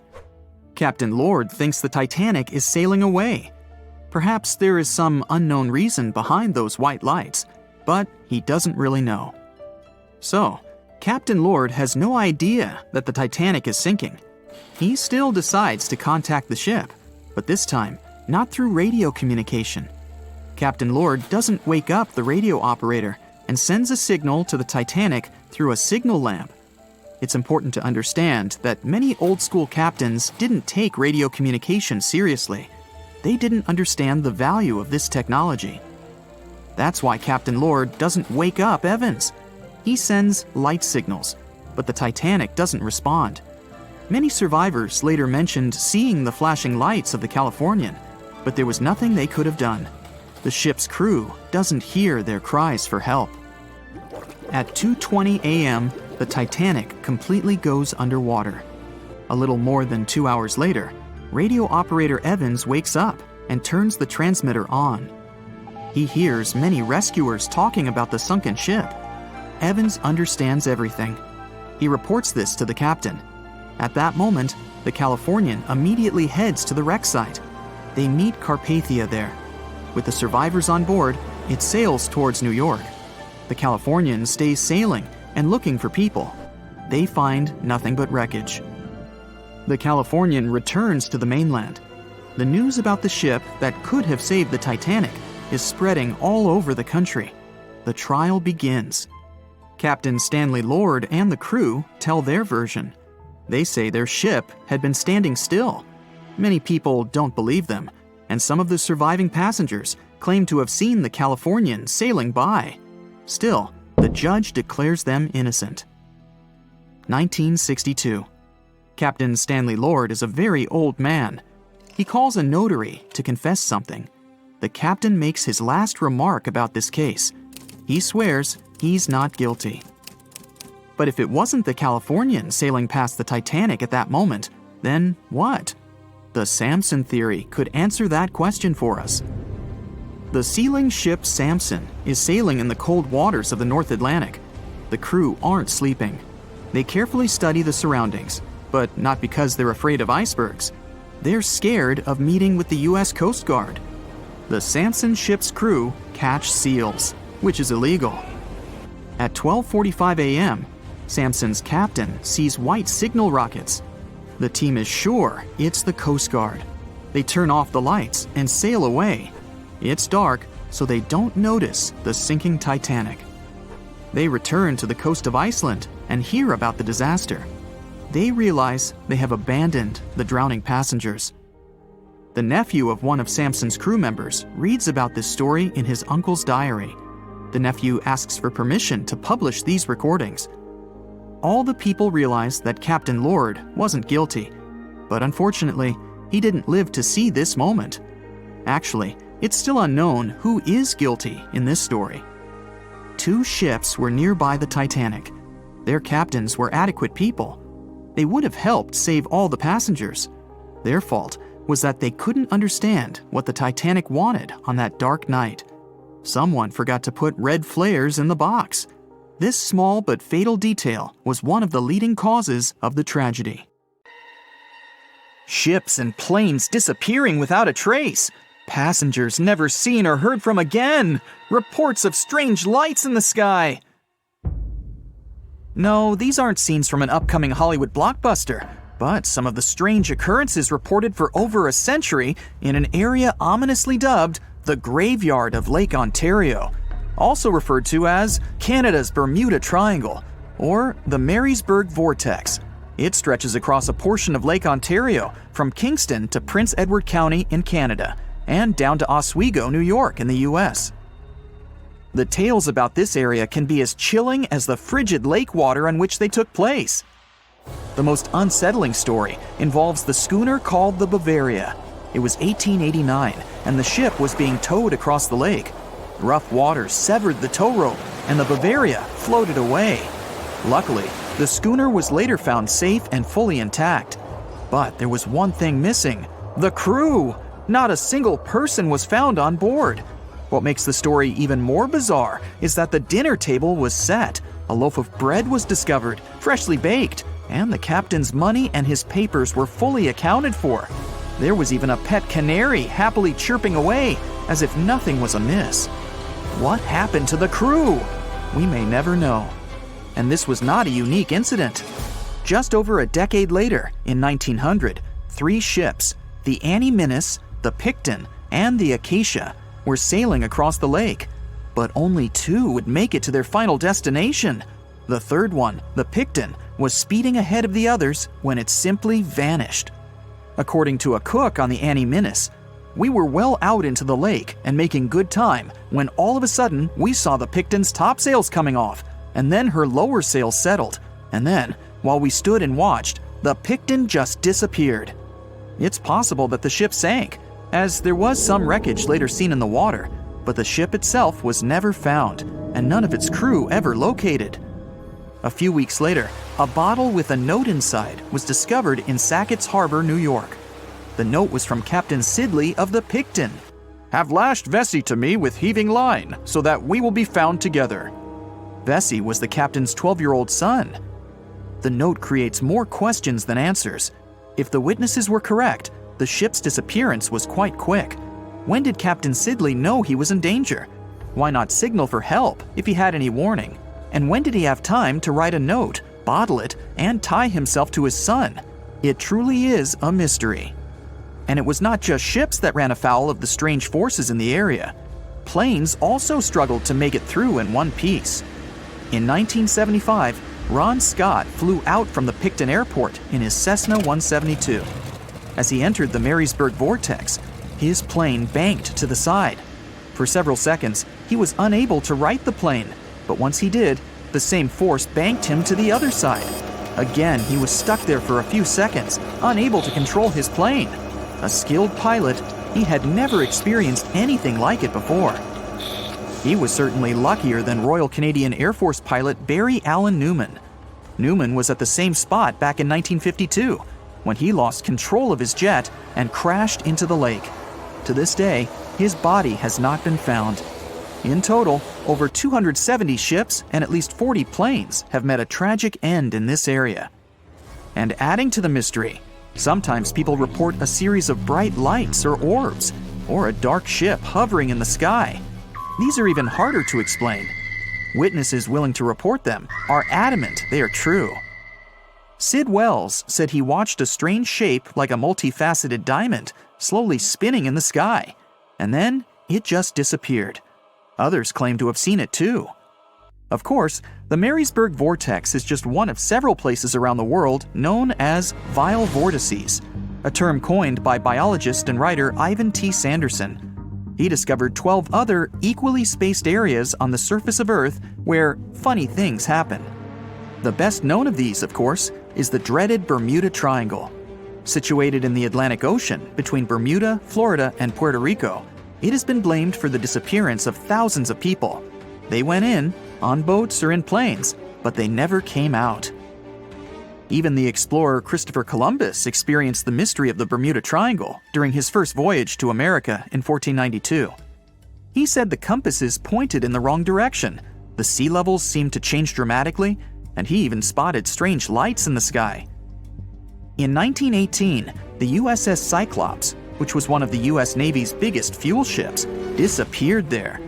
Captain Lord thinks the Titanic is sailing away. Perhaps there is some unknown reason behind those white lights, but he doesn't really know. So, Captain Lord has no idea that the Titanic is sinking. He still decides to contact the ship, but this time, not through radio communication. Captain Lord doesn't wake up the radio operator and sends a signal to the Titanic through a signal lamp. It's important to understand that many old-school captains didn't take radio communication seriously. They didn't understand the value of this technology. That's why Captain Lord doesn't wake up Evans. He sends light signals, but the Titanic doesn't respond. Many survivors later mentioned seeing the flashing lights of the Californian, but there was nothing they could have done. The ship's crew doesn't hear their cries for help. At 2:20 a.m., the Titanic completely goes underwater. A little more than 2 hours later, radio operator Evans wakes up and turns the transmitter on. He hears many rescuers talking about the sunken ship. Evans understands everything. He reports this to the captain. At that moment, the Californian immediately heads to the wreck site. They meet Carpathia there. With the survivors on board, it sails towards New York. The Californian stays sailing and looking for people. They find nothing but wreckage. The Californian returns to the mainland. The news about the ship that could have saved the Titanic is spreading all over the country. The trial begins. Captain Stanley Lord and the crew tell their version. They say their ship had been standing still. Many people don't believe them, and some of the surviving passengers claim to have seen the Californian sailing by. Still, the judge declares them innocent. 1962. Captain Stanley Lord is a very old man. He calls a notary to confess something. The captain makes his last remark about this case. He swears he's not guilty. But if it wasn't the Californian sailing past the Titanic at that moment, then what? The Samson theory could answer that question for us. The sealing ship Samson is sailing in the cold waters of the North Atlantic. The crew aren't sleeping. They carefully study the surroundings, but not because they're afraid of icebergs. They're scared of meeting with the U.S. Coast Guard. The Samson ship's crew catch seals, which is illegal. At 12:45 a.m., Samson's captain sees white signal rockets. The team is sure it's the Coast Guard. They turn off the lights and sail away. It's dark, so they don't notice the sinking Titanic. They return to the coast of Iceland and hear about the disaster. They realize they have abandoned the drowning passengers. The nephew of one of Samson's crew members reads about this story in his uncle's diary. The nephew asks for permission to publish these recordings. All the people realize that Captain Lord wasn't guilty, but unfortunately, he didn't live to see this moment. Actually, it's still unknown who is guilty in this story. 2 ships were nearby the Titanic. Their captains were adequate people. They would have helped save all the passengers. Their fault was that they couldn't understand what the Titanic wanted on that dark night. Someone forgot to put red flares in the box. This small but fatal detail was one of the leading causes of the tragedy. Ships and planes disappearing without a trace. Passengers never seen or heard from again. Reports of strange lights in the sky. No, these aren't scenes from an upcoming Hollywood blockbuster, but some of the strange occurrences reported for over a century in an area ominously dubbed the Graveyard of Lake Ontario, also referred to as Canada's Bermuda Triangle, or the Marysburg Vortex. It stretches across a portion of Lake Ontario from Kingston to Prince Edward County in Canada, and down to Oswego, New York in the US. The tales about this area can be as chilling as the frigid lake water on which they took place. The most unsettling story involves the schooner called the Bavaria. It was 1889, and the ship was being towed across the lake. Rough waters severed the tow rope, and the Bavaria floated away. Luckily, the schooner was later found safe and fully intact. But there was one thing missing: the crew. Not a single person was found on board. What makes the story even more bizarre is that the dinner table was set, a loaf of bread was discovered, freshly baked, and the captain's money and his papers were fully accounted for. There was even a pet canary happily chirping away, as if nothing was amiss. What happened to the crew? We may never know. And this was not a unique incident. Just over a decade later, in 1900, 3 ships, the Annie Minnis, the Picton, and the Acacia, were sailing across the lake, but only 2 would make it to their final destination. The third one, the Picton, was speeding ahead of the others when it simply vanished. According to a cook on the Annie Minnis, "We were well out into the lake and making good time when all of a sudden we saw the Picton's topsails coming off, and then her lower sails settled, and then, while we stood and watched, the Picton just disappeared." It's possible that the ship sank, as there was some wreckage later seen in the water, but the ship itself was never found, and none of its crew ever located. A few weeks later, a bottle with a note inside was discovered in Sackett's Harbor, New York. The note was from Captain Sidley of the Picton. "Have lashed Vesey to me with heaving line, so that we will be found together." Vesey was the captain's 12-year-old son. The note creates more questions than answers. If the witnesses were correct, the ship's disappearance was quite quick. When did Captain Sidley know he was in danger? Why not signal for help if he had any warning? And when did he have time to write a note, bottle it, and tie himself to his son? It truly is a mystery. And it was not just ships that ran afoul of the strange forces in the area. Planes also struggled to make it through in one piece. In 1975, Ron Scott flew out from the Picton Airport in his Cessna 172. As he entered the Marysburg vortex, his plane banked to the side. For several seconds, he was unable to right the plane, but once he did, the same force banked him to the other side. Again, he was stuck there for a few seconds, unable to control his plane. A skilled pilot, he had never experienced anything like it before. He was certainly luckier than Royal Canadian Air Force pilot Barry Allen Newman. Newman was at the same spot back in 1952, when he lost control of his jet and crashed into the lake. To this day, his body has not been found. In total, over 270 ships and at least 40 planes have met a tragic end in this area. And adding to the mystery, sometimes people report a series of bright lights or orbs, or a dark ship hovering in the sky. These are even harder to explain. Witnesses willing to report them are adamant they are true. Sid Wells said he watched a strange shape like a multifaceted diamond slowly spinning in the sky, and then it just disappeared. Others claim to have seen it too. Of course, the Marysburg vortex is just one of several places around the world known as vile vortices, a term coined by biologist and writer Ivan T. Sanderson. He discovered 12 other equally spaced areas on the surface of Earth where funny things happen. The best known of these, of course, is the dreaded Bermuda Triangle. Situated in the Atlantic Ocean between Bermuda, Florida, and Puerto Rico, it has been blamed for the disappearance of thousands of people. They went in, on boats or in planes, but they never came out. Even the explorer Christopher Columbus experienced the mystery of the Bermuda Triangle during his first voyage to America in 1492. He said the compasses pointed in the wrong direction, the sea levels seemed to change dramatically, and he even spotted strange lights in the sky. In 1918, the USS Cyclops, which was one of the US Navy's biggest fuel ships, disappeared there.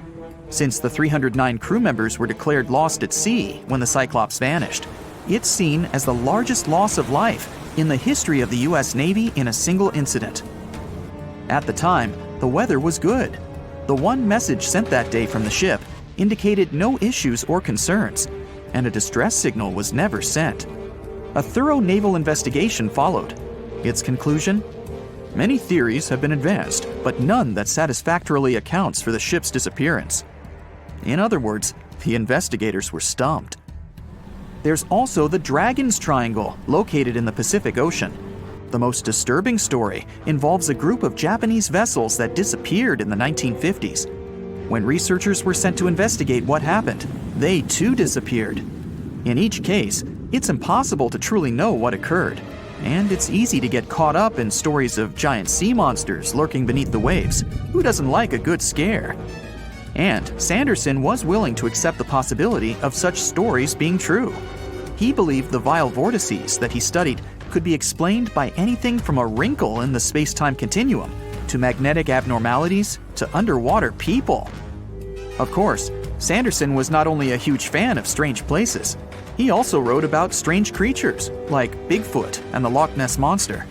Since the 309 crew members were declared lost at sea when the Cyclops vanished, it's seen as the largest loss of life in the history of the US Navy in a single incident. At the time, the weather was good. The one message sent that day from the ship indicated no issues or concerns, and a distress signal was never sent. A thorough naval investigation followed. Its conclusion? Many theories have been advanced, but none that satisfactorily accounts for the ship's disappearance. In other words, the investigators were stumped. There's also the Dragon's Triangle, located in the Pacific Ocean. The most disturbing story involves a group of Japanese vessels that disappeared in the 1950s. When researchers were sent to investigate what happened, they too disappeared. In each case, it's impossible to truly know what occurred, and it's easy to get caught up in stories of giant sea monsters lurking beneath the waves. Who doesn't like a good scare? And Sanderson was willing to accept the possibility of such stories being true. He believed the vile vortices that he studied could be explained by anything from a wrinkle in the space-time continuum to magnetic abnormalities to underwater people. Of course, Sanderson was not only a huge fan of strange places, he also wrote about strange creatures like Bigfoot and the Loch Ness Monster.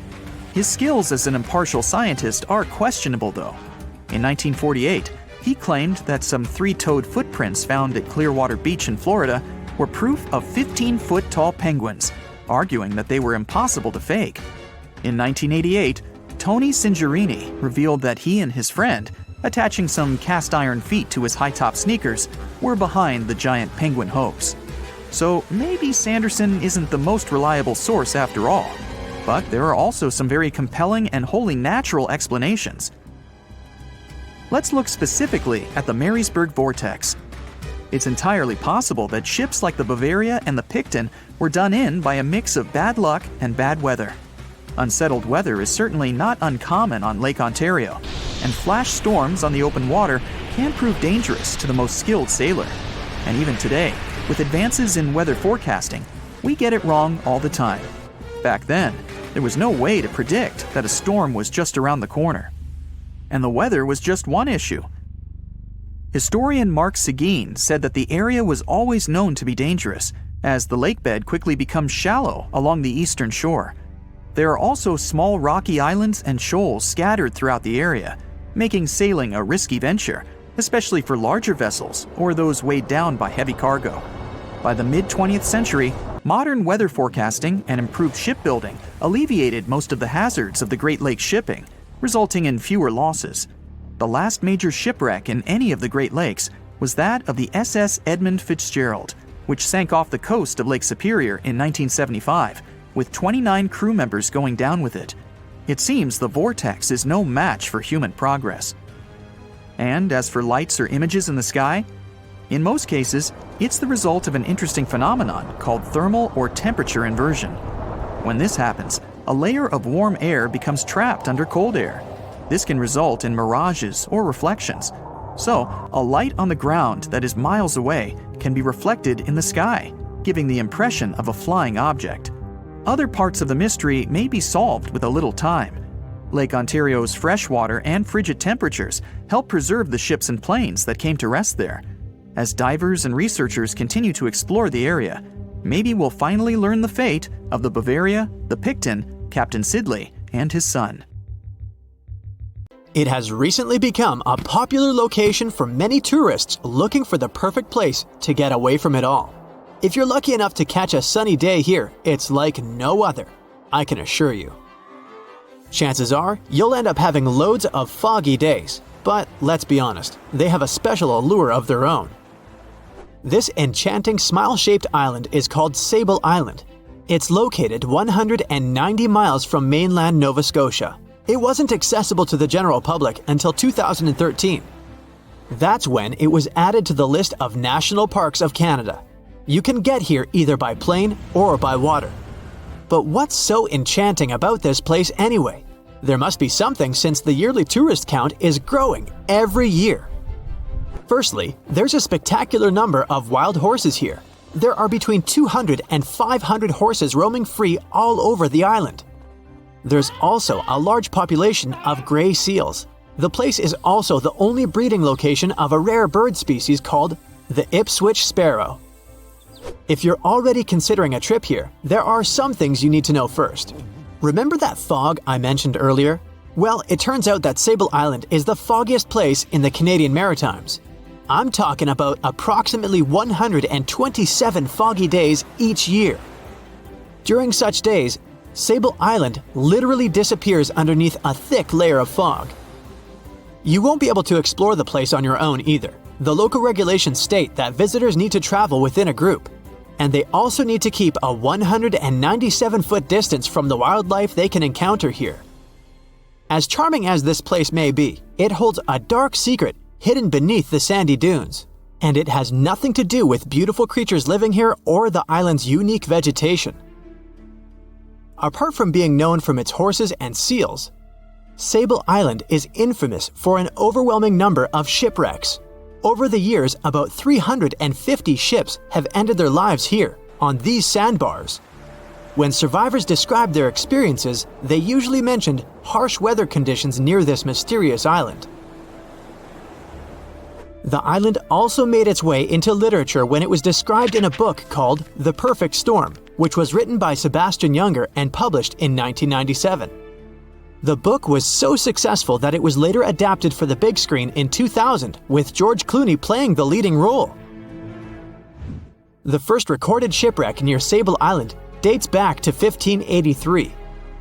His skills as an impartial scientist are questionable, though. In 1948, he claimed that some 3-toed footprints found at Clearwater Beach in Florida were proof of 15-foot-tall penguins, arguing that they were impossible to fake. In 1988, Tony Singerini revealed that he and his friend, attaching some cast-iron feet to his high-top sneakers, were behind the giant penguin hoax. So maybe Sanderson isn't the most reliable source after all, but there are also some very compelling and wholly natural explanations. Let's look specifically at the Marysburg vortex. It's entirely possible that ships like the Bavaria and the Picton were done in by a mix of bad luck and bad weather. Unsettled weather is certainly not uncommon on Lake Ontario, and flash storms on the open water can prove dangerous to the most skilled sailor. And even today, with advances in weather forecasting, we get it wrong all the time. Back then, there was no way to predict that a storm was just around the corner. And the weather was just one issue. Historian Mark Seguin said that the area was always known to be dangerous, as the lakebed quickly becomes shallow along the eastern shore. There are also small rocky islands and shoals scattered throughout the area, making sailing a risky venture, especially for larger vessels or those weighed down by heavy cargo. By the mid-20th century, modern weather forecasting and improved shipbuilding alleviated most of the hazards of the Great Lakes shipping, resulting in fewer losses. The last major shipwreck in any of the Great Lakes was that of the SS Edmund Fitzgerald, which sank off the coast of Lake Superior in 1975, with 29 crew members going down with it. It seems the vortex is no match for human progress. And as for lights or images in the sky, in most cases, it's the result of an interesting phenomenon called thermal or temperature inversion. When this happens, a layer of warm air becomes trapped under cold air. This can result in mirages or reflections. So, a light on the ground that is miles away can be reflected in the sky, giving the impression of a flying object. Other parts of the mystery may be solved with a little time. Lake Ontario's freshwater and frigid temperatures help preserve the ships and planes that came to rest there. As divers and researchers continue to explore the area, maybe we'll finally learn the fate of the Bavaria, the Picton, Captain Sidley, and his son. It has recently become a popular location for many tourists looking for the perfect place to get away from it all. If you're lucky enough to catch a sunny day here, it's like no other, I can assure you. Chances are, you'll end up having loads of foggy days, but let's be honest, they have a special allure of their own. This enchanting smile-shaped island is called Sable Island. It's located 190 miles from mainland Nova Scotia. It wasn't accessible to the general public until 2013. That's when it was added to the list of National Parks of Canada. You can get here either by plane or by water. But what's so enchanting about this place anyway? There must be something since the yearly tourist count is growing every year. Firstly, there's a spectacular number of wild horses here. There are between 200 and 500 horses roaming free all over the island. There's also a large population of gray seals. The place is also the only breeding location of a rare bird species called the Ipswich sparrow. If you're already considering a trip here, there are some things you need to know first. Remember that fog I mentioned earlier? Well, it turns out that Sable Island is the foggiest place in the Canadian Maritimes. I'm talking about approximately 127 foggy days each year. During such days, Sable Island literally disappears underneath a thick layer of fog. You won't be able to explore the place on your own either. The local regulations state that visitors need to travel within a group, and they also need to keep a 197-foot distance from the wildlife they can encounter here. As charming as this place may be, it holds a dark secret hidden beneath the sandy dunes, and it has nothing to do with beautiful creatures living here or the island's unique vegetation. Apart from being known from its horses and seals, Sable Island is infamous for an overwhelming number of shipwrecks. Over the years, about 350 ships have ended their lives here, on these sandbars. When survivors described their experiences, they usually mentioned harsh weather conditions near this mysterious island. The island also made its way into literature when it was described in a book called The Perfect Storm, which was written by Sebastian Junger and published in 1997. The book was so successful that it was later adapted for the big screen in 2000, with George Clooney playing the leading role. The first recorded shipwreck near Sable Island dates back to 1583.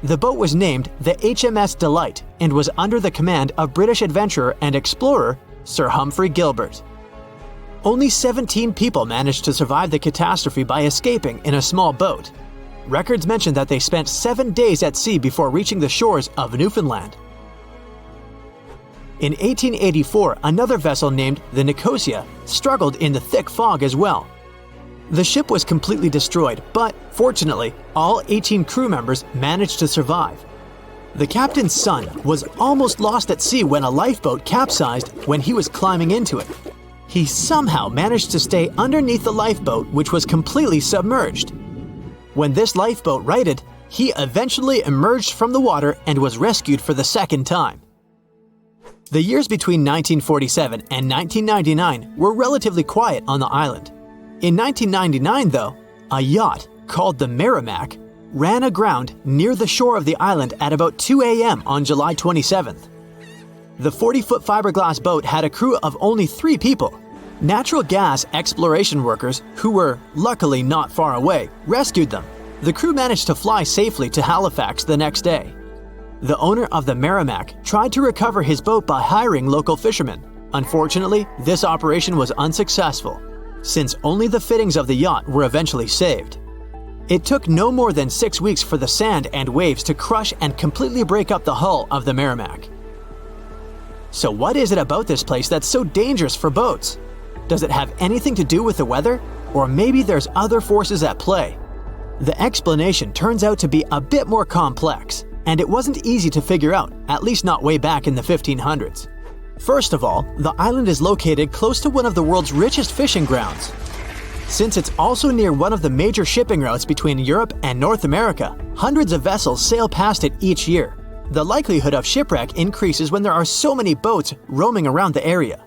The boat was named the HMS Delight and was under the command of British adventurer and explorer Sir Humphrey Gilbert. Only 17 people managed to survive the catastrophe by escaping in a small boat. Records mention that they spent 7 days at sea before reaching the shores of Newfoundland. In 1884, another vessel named the Nicosia struggled in the thick fog as well. The ship was completely destroyed, but fortunately, all 18 crew members managed to survive. The captain's son was almost lost at sea when a lifeboat capsized when he was climbing into it. He somehow managed to stay underneath the lifeboat, which was completely submerged. When this lifeboat righted, he eventually emerged from the water and was rescued for the second time. The years between 1947 and 1999 were relatively quiet on the island. In 1999, though, a yacht called the Merrimack ran aground near the shore of the island at about 2 a.m. on July 27th. The 40-foot fiberglass boat had a crew of only 3 people. Natural gas exploration workers, who were luckily not far away, rescued them. The crew managed to fly safely to Halifax the next day. The owner of the Merrimack tried to recover his boat by hiring local fishermen. Unfortunately, this operation was unsuccessful, since only the fittings of the yacht were eventually saved. It took no more than 6 weeks for the sand and waves to crush and completely break up the hull of the Merrimack. So what is it about this place that's so dangerous for boats? Does it have anything to do with the weather? Or maybe there's other forces at play? The explanation turns out to be a bit more complex, and it wasn't easy to figure out, at least not way back in the 1500s. First of all, the island is located close to one of the world's richest fishing grounds. Since it's also near one of the major shipping routes between Europe and North America, hundreds of vessels sail past it each year. The likelihood of shipwreck increases when there are so many boats roaming around the area.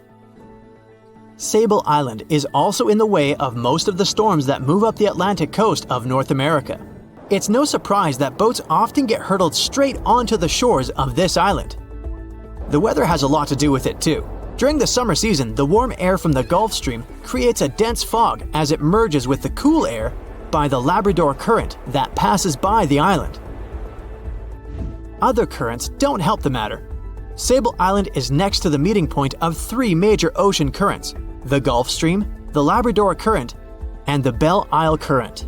Sable Island is also in the way of most of the storms that move up the Atlantic coast of North America. It's no surprise that boats often get hurtled straight onto the shores of this island. The weather has a lot to do with it too. During the summer season, the warm air from the Gulf Stream creates a dense fog as it merges with the cool air by the Labrador Current that passes by the island. Other currents don't help the matter. Sable Island is next to the meeting point of 3 major ocean currents: the Gulf Stream, the Labrador Current, and the Belle Isle Current.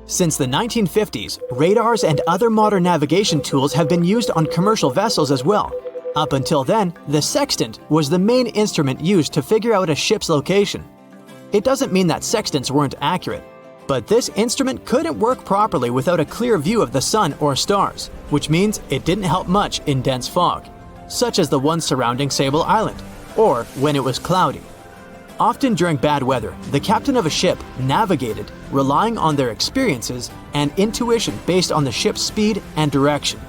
Since the 1950s, radars and other modern navigation tools have been used on commercial vessels as well. Up until then, the sextant was the main instrument used to figure out a ship's location. It doesn't mean that sextants weren't accurate, but this instrument couldn't work properly without a clear view of the sun or stars, which means it didn't help much in dense fog, such as the one surrounding Sable Island, or when it was cloudy. Often during bad weather, the captain of a ship navigated, relying on their experiences and intuition based on the ship's speed and direction.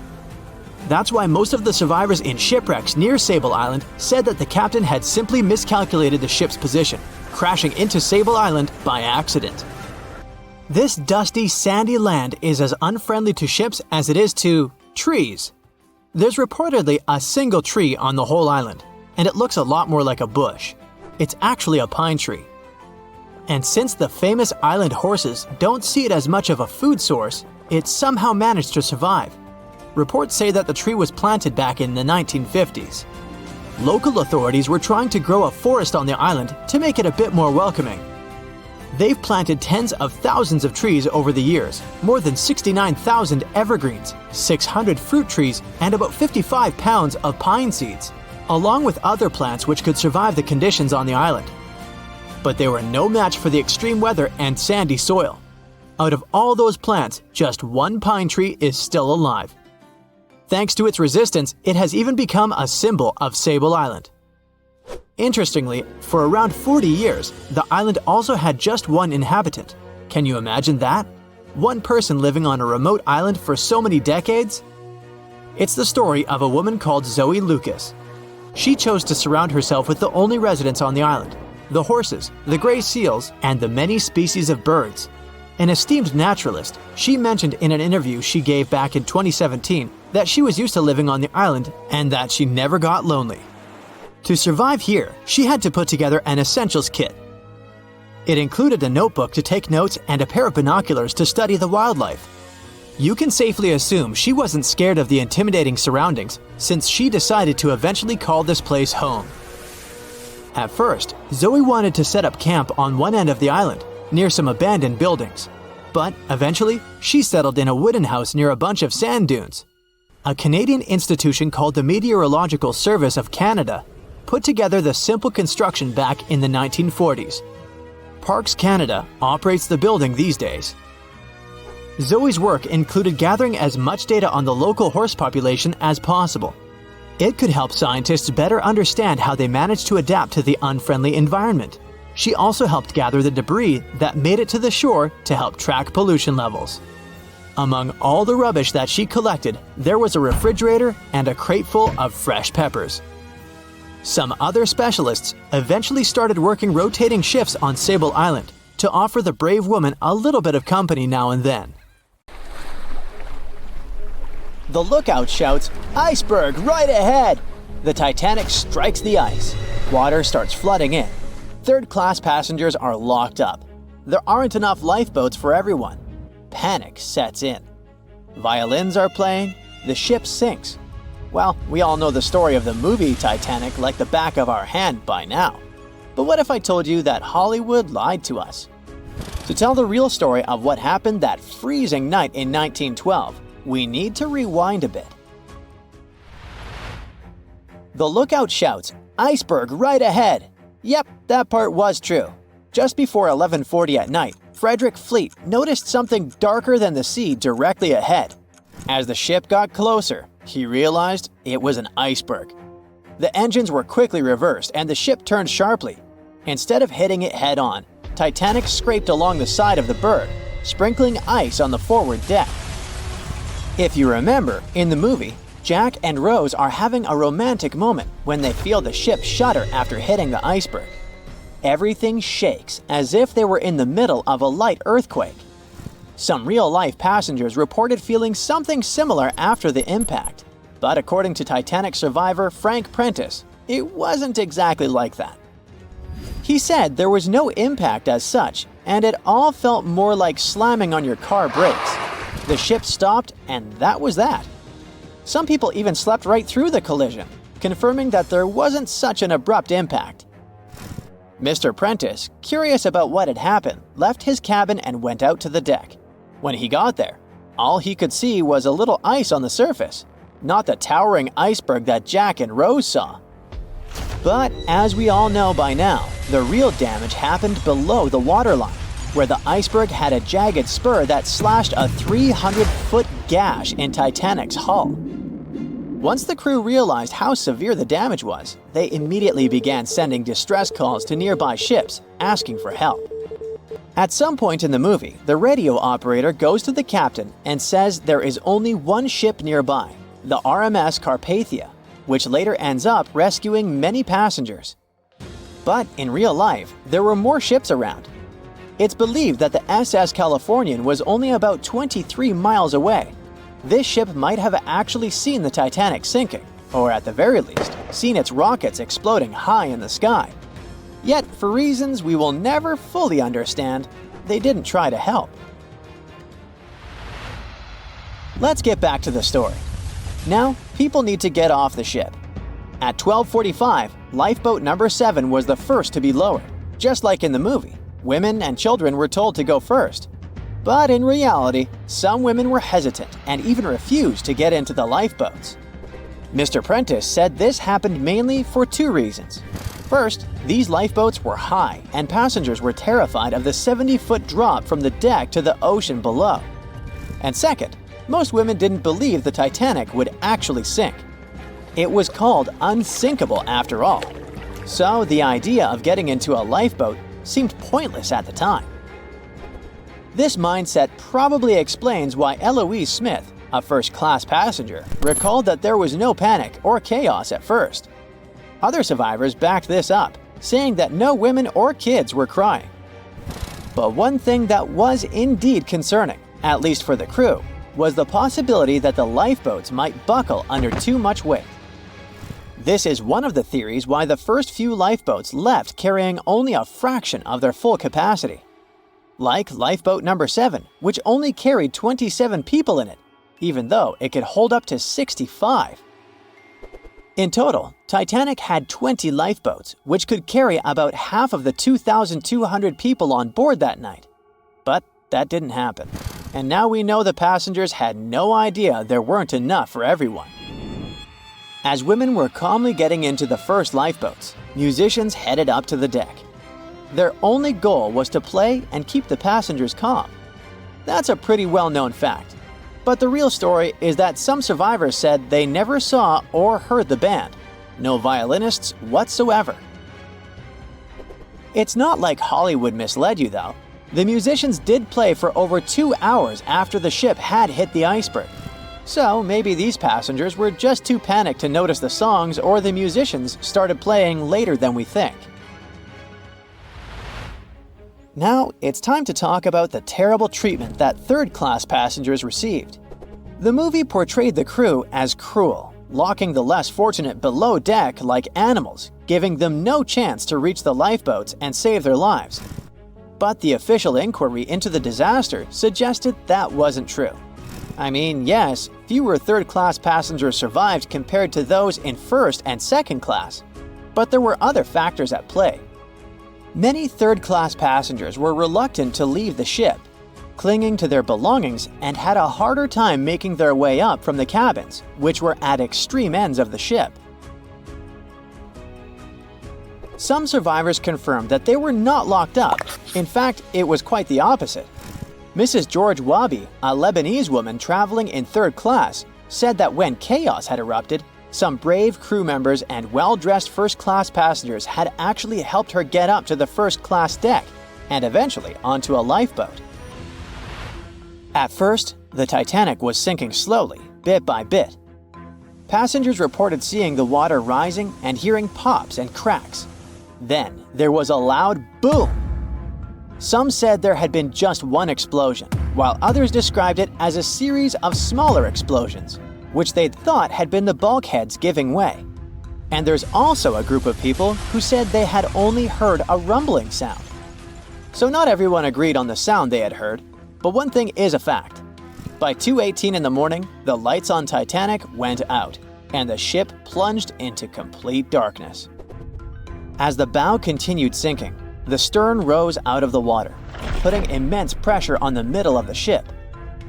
That's why most of the survivors in shipwrecks near Sable Island said that the captain had simply miscalculated the ship's position, crashing into Sable Island by accident. This dusty, sandy land is as unfriendly to ships as it is to trees. There's reportedly a single tree on the whole island, and it looks a lot more like a bush. It's actually a pine tree. And since the famous island horses don't see it as much of a food source, it somehow managed to survive. Reports say that the tree was planted back in the 1950s. Local authorities were trying to grow a forest on the island to make it a bit more welcoming. They've planted tens of thousands of trees over the years, more than 69,000 evergreens, 600 fruit trees, and about 55 pounds of pine seeds, along with other plants which could survive the conditions on the island. But they were no match for the extreme weather and sandy soil. Out of all those plants, just one pine tree is still alive. Thanks to its resistance, it has even become a symbol of Sable Island. Interestingly, for around 40 years, the island also had just one inhabitant. Can you imagine that? One person living on a remote island for so many decades? It's the story of a woman called Zoe Lucas. She chose to surround herself with the only residents on the island: the horses, the gray seals, and the many species of birds. An esteemed naturalist, she mentioned in an interview she gave back in 2017 that she was used to living on the island and that she never got lonely. To survive here, she had to put together an essentials kit. It included a notebook to take notes and a pair of binoculars to study the wildlife. You can safely assume she wasn't scared of the intimidating surroundings, since she decided to eventually call this place home. At first, Zoe wanted to set up camp on one end of the island, near some abandoned buildings. But eventually, she settled in a wooden house near a bunch of sand dunes. a Canadian institution called the Meteorological Service of Canada put together the simple construction back in the 1940s. Parks Canada operates the building these days. Zoe's work included gathering as much data on the local horse population as possible. It could help scientists better understand how they managed to adapt to the unfriendly environment. She also helped gather the debris that made it to the shore to help track pollution levels. Among all the rubbish that she collected, there was a refrigerator and a crate full of fresh peppers. Some other specialists eventually started working rotating shifts on Sable Island to offer the brave woman a little bit of company now and then. The lookout shouts, "Iceberg right ahead!" The Titanic strikes the ice. Water starts flooding in. Third-class passengers are locked up. There aren't enough lifeboats for everyone. Panic sets in. Violins are playing. The ship sinks. Well, we all know the story of the movie Titanic like the back of our hand by now. But what if I told you that Hollywood lied to us? To tell the real story of what happened that freezing night in 1912, we need to rewind a bit. The lookout shouts, "Iceberg right ahead!" Yep, that part was true. Just before 11:40 at night, Frederick Fleet noticed something darker than the sea directly ahead. As the ship got closer, he realized it was an iceberg. The engines were quickly reversed and the ship turned sharply. Instead of hitting it head-on, Titanic scraped along the side of the berg, sprinkling ice on the forward deck. If you remember, in the movie, Jack and Rose are having a romantic moment when they feel the ship shudder after hitting the iceberg. Everything shakes as if they were in the middle of a light earthquake. Some real-life passengers reported feeling something similar after the impact, but according to Titanic survivor Frank Prentice, it wasn't exactly like that. He said there was no impact as such, and it all felt more like slamming on your car brakes. The ship stopped, and that was that. Some people even slept right through the collision, confirming that there wasn't such an abrupt impact. Mr. Prentice, curious about what had happened, left his cabin and went out to the deck. When he got there, all he could see was a little ice on the surface, not the towering iceberg that Jack and Rose saw. But as we all know by now, the real damage happened below the waterline, where the iceberg had a jagged spur that slashed a 300-foot gash in Titanic's hull. Once the crew realized how severe the damage was, they immediately began sending distress calls to nearby ships, asking for help. At some point in the movie, the radio operator goes to the captain and says there is only one ship nearby, the RMS Carpathia, which later ends up rescuing many passengers. But in real life, there were more ships around. It's believed that the SS Californian was only about 23 miles away. This ship might have actually seen the Titanic sinking, or at the very least, seen its rockets exploding high in the sky. Yet, for reasons we will never fully understand, they didn't try to help. Let's get back to the story. Now, people need to get off the ship. At 12:45, lifeboat number 7 was the first to be lowered. Just like in the movie, women and children were told to go first. But in reality, some women were hesitant and even refused to get into the lifeboats. Mr. Prentice said this happened mainly for 2 reasons. First, these lifeboats were high and passengers were terrified of the 70-foot drop from the deck to the ocean below. And second, most women didn't believe the Titanic would actually sink. It was called unsinkable after all. So the idea of getting into a lifeboat seemed pointless at the time. This mindset probably explains why Eloise Smith, a first-class passenger, recalled that there was no panic or chaos at first. Other survivors backed this up, saying that no women or kids were crying. But one thing that was indeed concerning, at least for the crew, was the possibility that the lifeboats might buckle under too much weight. This is one of the theories why the first few lifeboats left carrying only a fraction of their full capacity. Like lifeboat number 7, which only carried 27 people in it, even though it could hold up to 65. In total, Titanic had 20 lifeboats, which could carry about half of the 2,200 people on board that night. But that didn't happen. and now we know the passengers had no idea there weren't enough for everyone. As women were calmly getting into the first lifeboats, musicians headed up to the deck. Their only goal was to play and keep the passengers calm. That's a pretty well-known fact. But the real story is that some survivors said they never saw or heard the band. No violinists whatsoever. It's not like Hollywood misled you, though. The musicians did play for over 2 hours after the ship had hit the iceberg. So maybe these passengers were just too panicked to notice the songs, or the musicians started playing later than we think. Now, it's time to talk about the terrible treatment that third-class passengers received. The movie portrayed the crew as cruel, locking the less fortunate below deck like animals, giving them no chance to reach the lifeboats and save their lives. But the official inquiry into the disaster suggested that wasn't true. I mean, yes, fewer third-class passengers survived compared to those in first and second class, but there were other factors at play. Many third-class passengers were reluctant to leave the ship, clinging to their belongings, and had a harder time making their way up from the cabins, which were at extreme ends of the ship. Some survivors confirmed that they were not locked up. In fact, it was quite the opposite. Mrs. George Wabi, a Lebanese woman traveling in third class, said that when chaos had erupted, some brave crew members and well-dressed first-class passengers had actually helped her get up to the first-class deck and eventually onto a lifeboat. At first, the Titanic was sinking slowly, bit by bit. Passengers reported seeing the water rising and hearing pops and cracks. Then, there was a loud boom. Some said there had been just one explosion, while others described it as a series of smaller explosions, which they'd thought had been the bulkheads giving way. And there's also a group of people who said they had only heard a rumbling sound. So not everyone agreed on the sound they had heard, but one thing is a fact. By 2:18 in the morning, the lights on Titanic went out, and the ship plunged into complete darkness. As the bow continued sinking, the stern rose out of the water, putting immense pressure on the middle of the ship.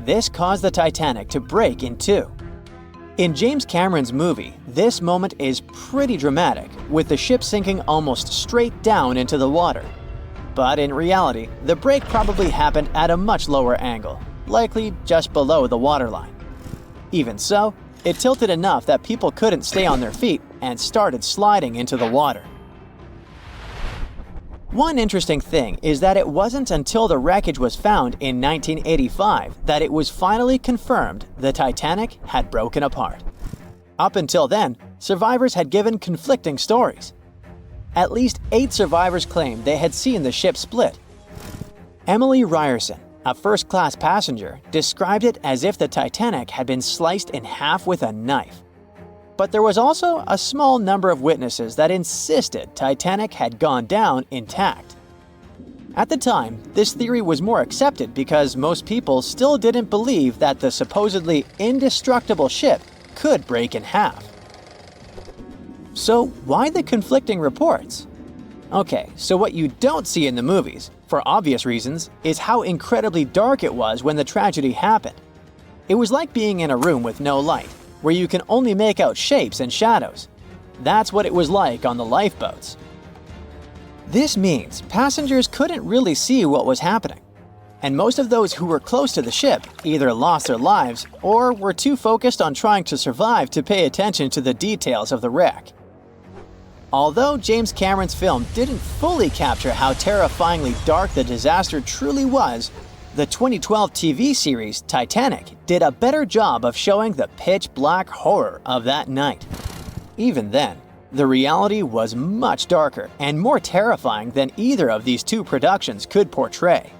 This caused the Titanic to break in two. In James Cameron's movie, this moment is pretty dramatic, with the ship sinking almost straight down into the water. But in reality, the break probably happened at a much lower angle, likely just below the waterline. Even so, it tilted enough that people couldn't stay on their feet and started sliding into the water. One interesting thing is that it wasn't until the wreckage was found in 1985 that it was finally confirmed the Titanic had broken apart. Up until then, survivors had given conflicting stories. At least 8 survivors claimed they had seen the ship split. Emily Ryerson, a first-class passenger, described it as if the Titanic had been sliced in half with a knife. But there was also a small number of witnesses that insisted Titanic had gone down intact. At the time, this theory was more accepted because most people still didn't believe that the supposedly indestructible ship could break in half. So why the conflicting reports? Okay, so what you don't see in the movies, for obvious reasons, is how incredibly dark it was when the tragedy happened. It was like being in a room with no light, where you can only make out shapes and shadows. That's what it was like on the lifeboats. This means passengers couldn't really see what was happening, and most of those who were close to the ship either lost their lives or were too focused on trying to survive to pay attention to the details of the wreck. Although James Cameron's film didn't fully capture how terrifyingly dark the disaster truly was, the 2012 TV series Titanic did a better job of showing the pitch-black horror of that night. Even then, the reality was much darker and more terrifying than either of these two productions could portray.